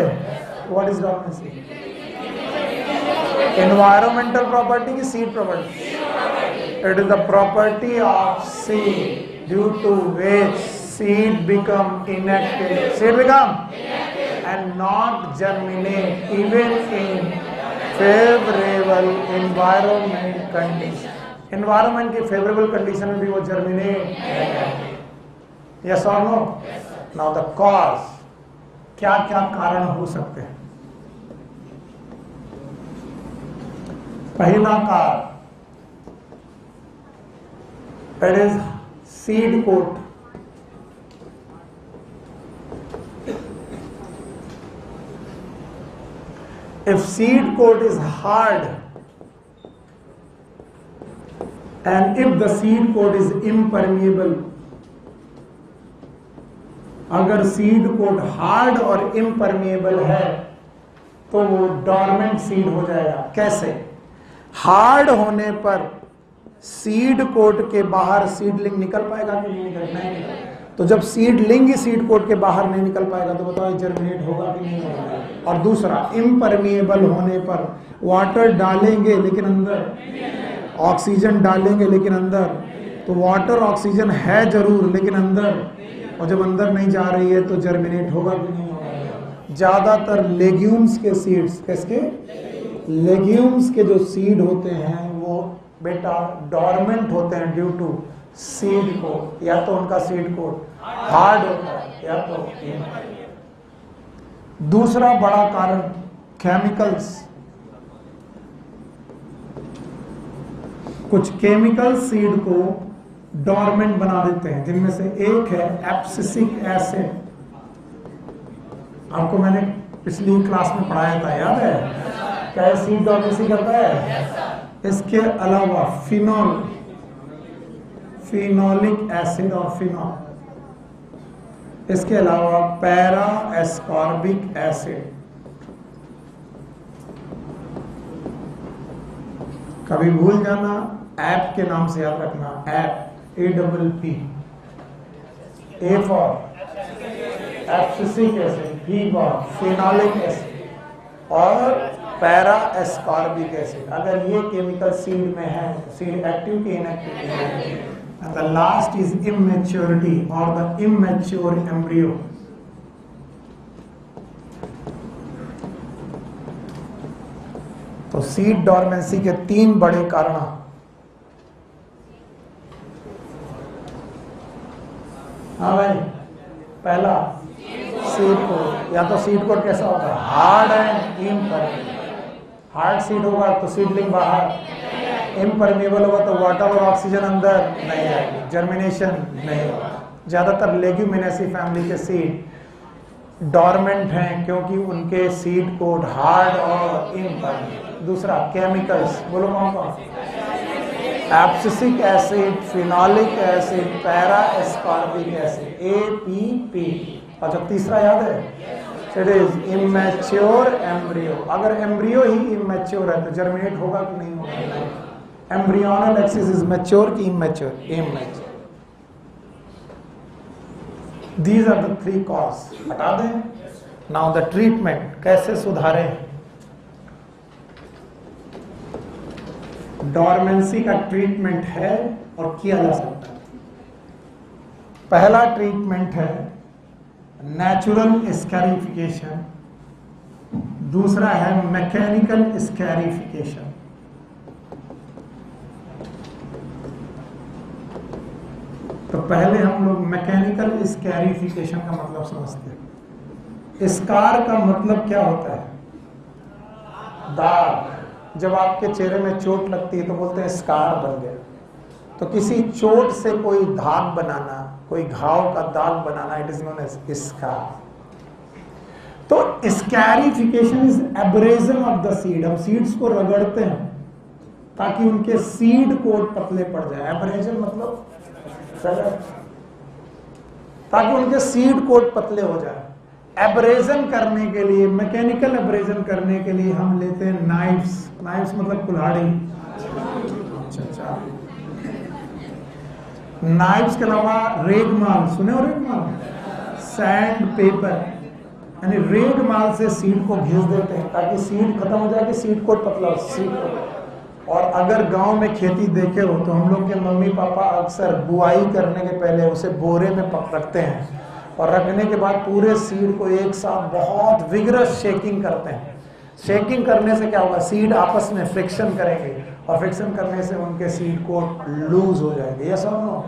What is dormancy? Environmental property की seed property? It is the property of seed due to which seed become inactive, seed become and not germinate even in favorable environment condition. Environment की favorable condition में भी वो germinate। Yes or no? Now the cause, क्या क्या कारण हो सकते हैं? पहला कारण, it is seed coat। If seed coat is hard and if the seed coat is impermeable, अगर सीड कोट हार्ड और इम्परमिएबल है तो वो डोरमेंट सीड हो जाएगा। कैसे? हार्ड होने पर सीड कोट के बाहर सीडलिंग निकल पाएगा कि नहीं निकल? तो जब सीडलिंग ही सीड कोट के बाहर नहीं निकल पाएगा तो बताओ जर्मिनेट होगा कि नहीं होगा? और दूसरा, इम्परमिएबल होने पर वाटर डालेंगे लेकिन अंदर, ऑक्सीजन डालेंगे लेकिन अंदर, तो वाटर ऑक्सीजन है जरूर लेकिन अंदर, और जब अंदर नहीं जा रही है तो जर्मिनेट होगा कि नहीं होगा? ज्यादातर लेग्यूम्स के सीड्स, किसके? लेग्यूम्स के जो सीड होते हैं वो बेटा डोरमेंट होते हैं ड्यू टू सीड कोट। या तो उनका सीड कोट हार्ड होता है या तो। दूसरा बड़ा कारण केमिकल्स। कुछ केमिकल सीड को डोरमेंट बना देते हैं, जिनमें से एक है एब्सिसिक एसिड। आपको मैंने पिछली क्लास में पढ़ाया था, याद है? क्या सीड डोरमेंसी करता है? इसके अलावा फिनॉल, फिनोलिक एसिड और फिनॉल, इसके अलावा पैरा एस्कॉर्बिक एसिड। कभी भूल जाना, ऐप के नाम से याद रखना, app APP, A for abscisic acid, P for phenolic acid और पैरा एस्कॉर्बिक एसिड। अगर ये केमिकल सीड में है, सीड एक्टिव की inactive? And the last is immaturity or the immature embryo. तो सीड डोरमेंसी के तीन बड़े कारण। हाँ भाई, पहला सीड कोट, या तो सीड कोट कैसा होता है, hard and impermeable. Hard seed होगा तो सीडलिंग बाहर, इम्परमेबल होगा तो वाटर और ऑक्सीजन अंदर नहीं आएगी, जर्मिनेशन नहीं होगा। ज्यादातर लेग्यूमिनेसी फैमिली के सीड डॉर्मेंट हैं क्योंकि उनके सीड कोट हार्ड और इम्परमेबल। दूसरा केमिकल्स, बोलो कौन कौन, abscisic acid, phenolic acid, para ascorbic acid, APP। अच्छा तीसरा याद है, इट इज इमेच्योर एम्ब्रियो। अगर एम्ब्रियो ही इमेच्योर है तो जर्मिनेट होगा कि नहीं होगा? एम्ब्रियोनल एक्सिस इज मैच्योर कि immature? Immature. These are the 3 cause. हटा दें। नाउ द ट्रीटमेंट, कैसे सुधारें? डॉर्मेंसी का ट्रीटमेंट है और किया जा सकता है। पहला ट्रीटमेंट है नेचुरल स्कैरिफिकेशन, दूसरा है मैकेनिकल स्कैरिफिकेशन। तो पहले हम लोग मैकेनिकल स्कैरिफिकेशन का मतलब समझते हैं। स्कार का मतलब क्या होता है? दाग। जब आपके चेहरे में चोट लगती है तो बोलते हैं स्कार बन गया। तो किसी चोट से कोई दाग बनाना, कोई घाव का दाग बनाना, it is known as scar. तो scarification is abrasion of the seed. हम सीड्स को रगड़ते हैं ताकि उनके सीड कोट पतले पड़ जाए। एब्रेजन मतलब ताकि उनके सीड कोट पतले हो जाए। एब्रेजन करने के लिए, मैकेनिकल एब्रेजन करने के लिए हम लेते हैं नाइफ्स। नाइफ्स मतलब कुल्हाड़ी। अच्छा, नाइफ्स के अलावा रेगमाल, सुने हो रेगमाल? सैंड पेपर, यानी रेगमाल से सीड को घिस देते हैं ताकि सीड खत्म हो जाए, कि सीड कोट पतला हो। Seed coat. और अगर गांव में खेती देखे हो तो हम लोग के मम्मी पापा अक्सर बुआई करने के पहले उसे बोरे में रखते हैं और रखने के बाद पूरे सीड को एक साथ बहुत विगरस शेकिंग करते हैं। शेकिंग करने से क्या होगा? सीड आपस में फ्रिक्शन करेंगे और फ्रिक्शन करने से उनके सीड को लूज हो जाएंगे। यस और नो?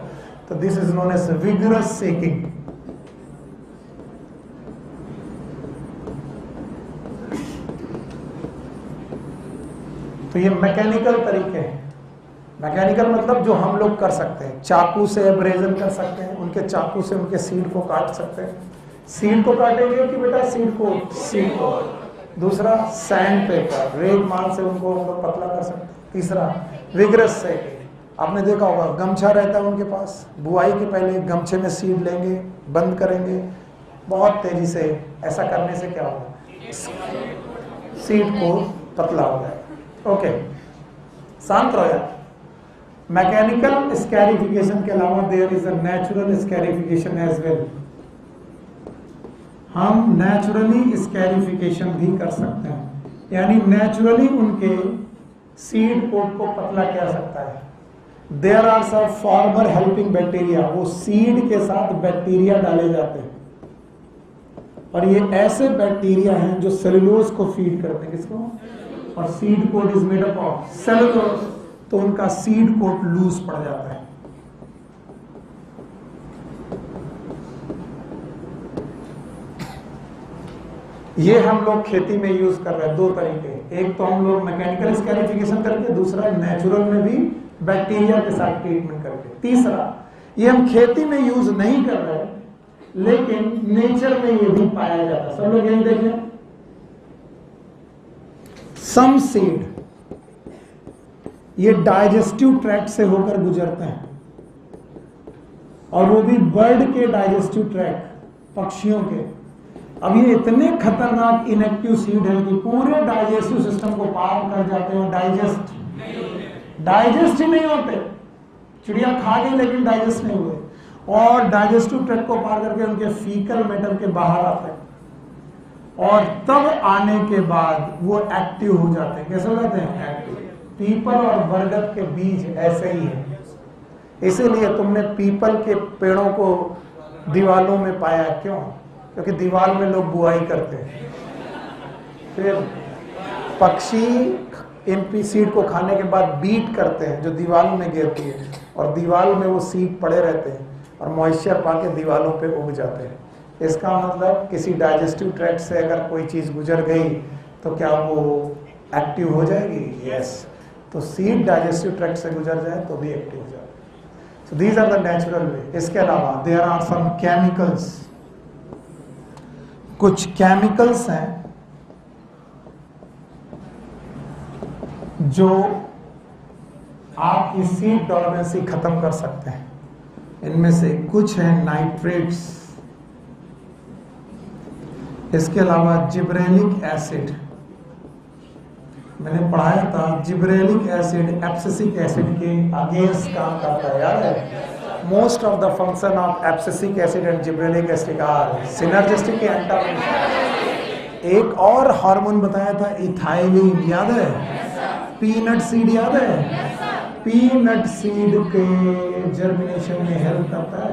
तो this is known as vigorous shaking. तो ये मैकेनिकल तरीके हैं। मैकेनिकल मतलब जो हम लोग कर सकते हैं। चाकू से एब्रेजन कर सकते हैं, उनके चाकू से उनके सीड को काट सकते हैं। सीड को काटेंगे कि बेटा सीड को? सीड को। दूसरा सैंड पेपर, रेगमाल से उनको हम लोग पतला कर सकते हैं। तीसरा विगरस से, आपने देखा होगा गमछा रहता है उनके पास, बुआई के पहले गमछे में सीड लेंगे, बंद करेंगे बहुत तेजी से। ऐसा करने से क्या होगा? सीड को पतला हो जाएगा। ओके, शांत रहो यार। मैकेनिकल स्कैरिफिकेशन के अलावा there is a natural scarification as well. हम नेचुरली स्कैरिफिकेशन भी कर सकते हैं, यानी नेचुरली उनके सीड कोट को पतला किया सकता है। There are some former helping bacteria, वो सीड के साथ बैक्टीरिया डाले जाते हैं और ये ऐसे बैक्टीरिया हैं जो सेलुलोज को फीड करते हैं। किसको? और seed coat is made up of cellulose, तो उनका सीड कोट लूज पड़ जाता है। ये हम लोग खेती में यूज कर रहे हैं। 2 तरीके, एक तो हम लोग मैकेनिकल स्कैरिफिकेशन करके, दूसरा नेचुरल में भी बैक्टीरिया के साथ ट्रीटमेंट करके। तीसरा, ये हम खेती में यूज नहीं कर रहे लेकिन नेचर में ये भी पाया जाता है। सब लोग यही देखें, सम सीड ये डाइजेस्टिव ट्रैक्ट से होकर गुजरते हैं और वो भी बर्ड के डाइजेस्टिव ट्रैक्ट, पक्षियों के। अब ये इतने खतरनाक इनएक्टिव सीड है कि पूरे डाइजेस्टिव सिस्टम को पार कर जाते हैं। डाइजेस्ट ही नहीं होते। चिड़िया खा गई लेकिन डाइजेस्ट नहीं हुए, और डाइजेस्टिव ट्रैक्ट को पार करके उनके फीकल मैटर के बाहर आते हैं और तब आने के बाद वो एक्टिव हो जाते हैं। कैसे हो जाते हैं? एक्टिव। पीपल और बरगद के बीज ऐसे ही है, इसीलिए तुमने पीपल के पेड़ों को दीवालों में पाया। क्यों? क्योंकि दीवार में लोग बुआई करते हैं, फिर पक्षी इन सीड को खाने के बाद बीट करते हैं जो दीवार में गिरती है और दीवार में वो सीड पड़े रहते हैं। और मॉइस्चर पाके दीवारों पे उग जाते हैं। इसका मतलब किसी डाइजेस्टिव ट्रैक्ट से अगर कोई चीज़ गुजर गई तो क्या वो एक्टिव हो जाएगी? यस। तो सीड डाइजेस्टिव ट्रैक्ट से गुजर जाए तो भी एक्टिव हो जाए। So these are the natural way. इसके अलावा देयर आर सम केमिकल्स, कुछ केमिकल्स हैं जो आपकी सीड टॉलरेंसी खत्म कर सकते हैं। इनमें से कुछ हैं नाइट्रेट्स, इसके अलावा जिब्रेलिक एसिड, मैंने पढ़ाया था जिब्रेलिक एसिड एब्सिसिक एसिड के अगेंस्ट काम करता है, याद है? Most of the function of abscisic acid and gibberellic acid are synergistic and antagonistic. एक और हार्मोन बताया था इथाइलिन, याद है? पीनट सीड, याद है? पीनट सीड के जर्मिनेशन में हेल्प करता है।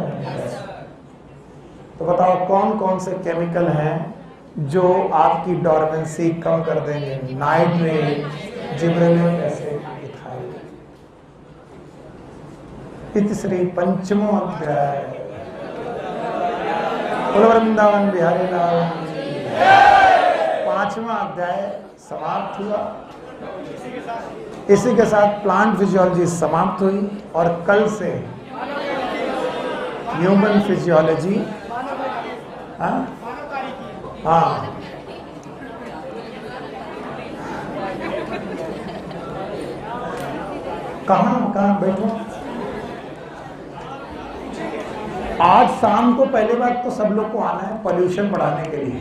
तो बताओ कौन कौन से केमिकल हैं जो आपकी डॉर्मेंसी कम कर देंगे? Nitrate, gibberellic acid, ethylene. तीसरी पंचमो अध्याय, वृंदावन बिहारी लाल, पांचवा अध्याय समाप्त हुआ। इसी के साथ प्लांट फिजियोलॉजी समाप्त हुई और कल से ह्यूमन फिजियोलॉजी। हाँ, कहाँ बैठो। आज शाम को पहली बात तो सब लोग को आना है पोल्यूशन बढ़ाने के लिए।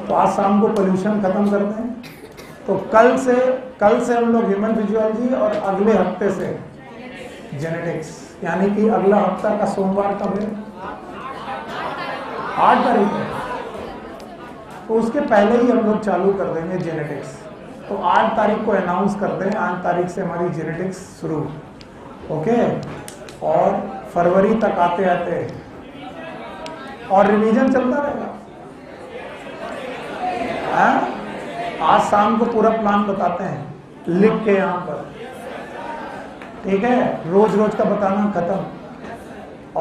तो आज शाम को पोल्यूशन खत्म करते हैं। तो कल से हम लोग ह्यूमन फिजियोलॉजी और अगले हफ्ते से जेनेटिक्स, यानी कि अगला हफ्ता का सोमवार कब है? 8 तारीख है। तो उसके पहले ही हम लोग चालू कर देंगे जेनेटिक्स। तो 8 तारीख को अनाउंस कर दें, 8 तारीख से हमारी जेनेटिक्स शुरू, ओके? और फरवरी तक आते आते और रिवीजन चलता रहेगा। आज शाम को पूरा प्लान बताते हैं, लिख के यहाँ पर, ठीक है? रोज रोज का बताना खत्म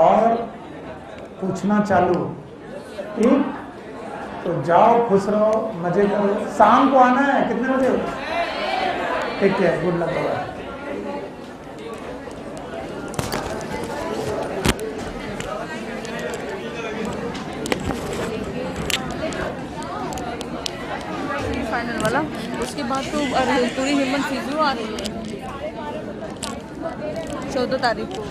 और पूछना चालू, ठीक? तो जाओ, खुश रहो, मजे करो। शाम को आना है, कितने बजे? ठीक है, गुड लक। फाइनल वाला, उसके बाद तो पूरी ह्यूमन फिजियो आ रही है 14 तारीख को।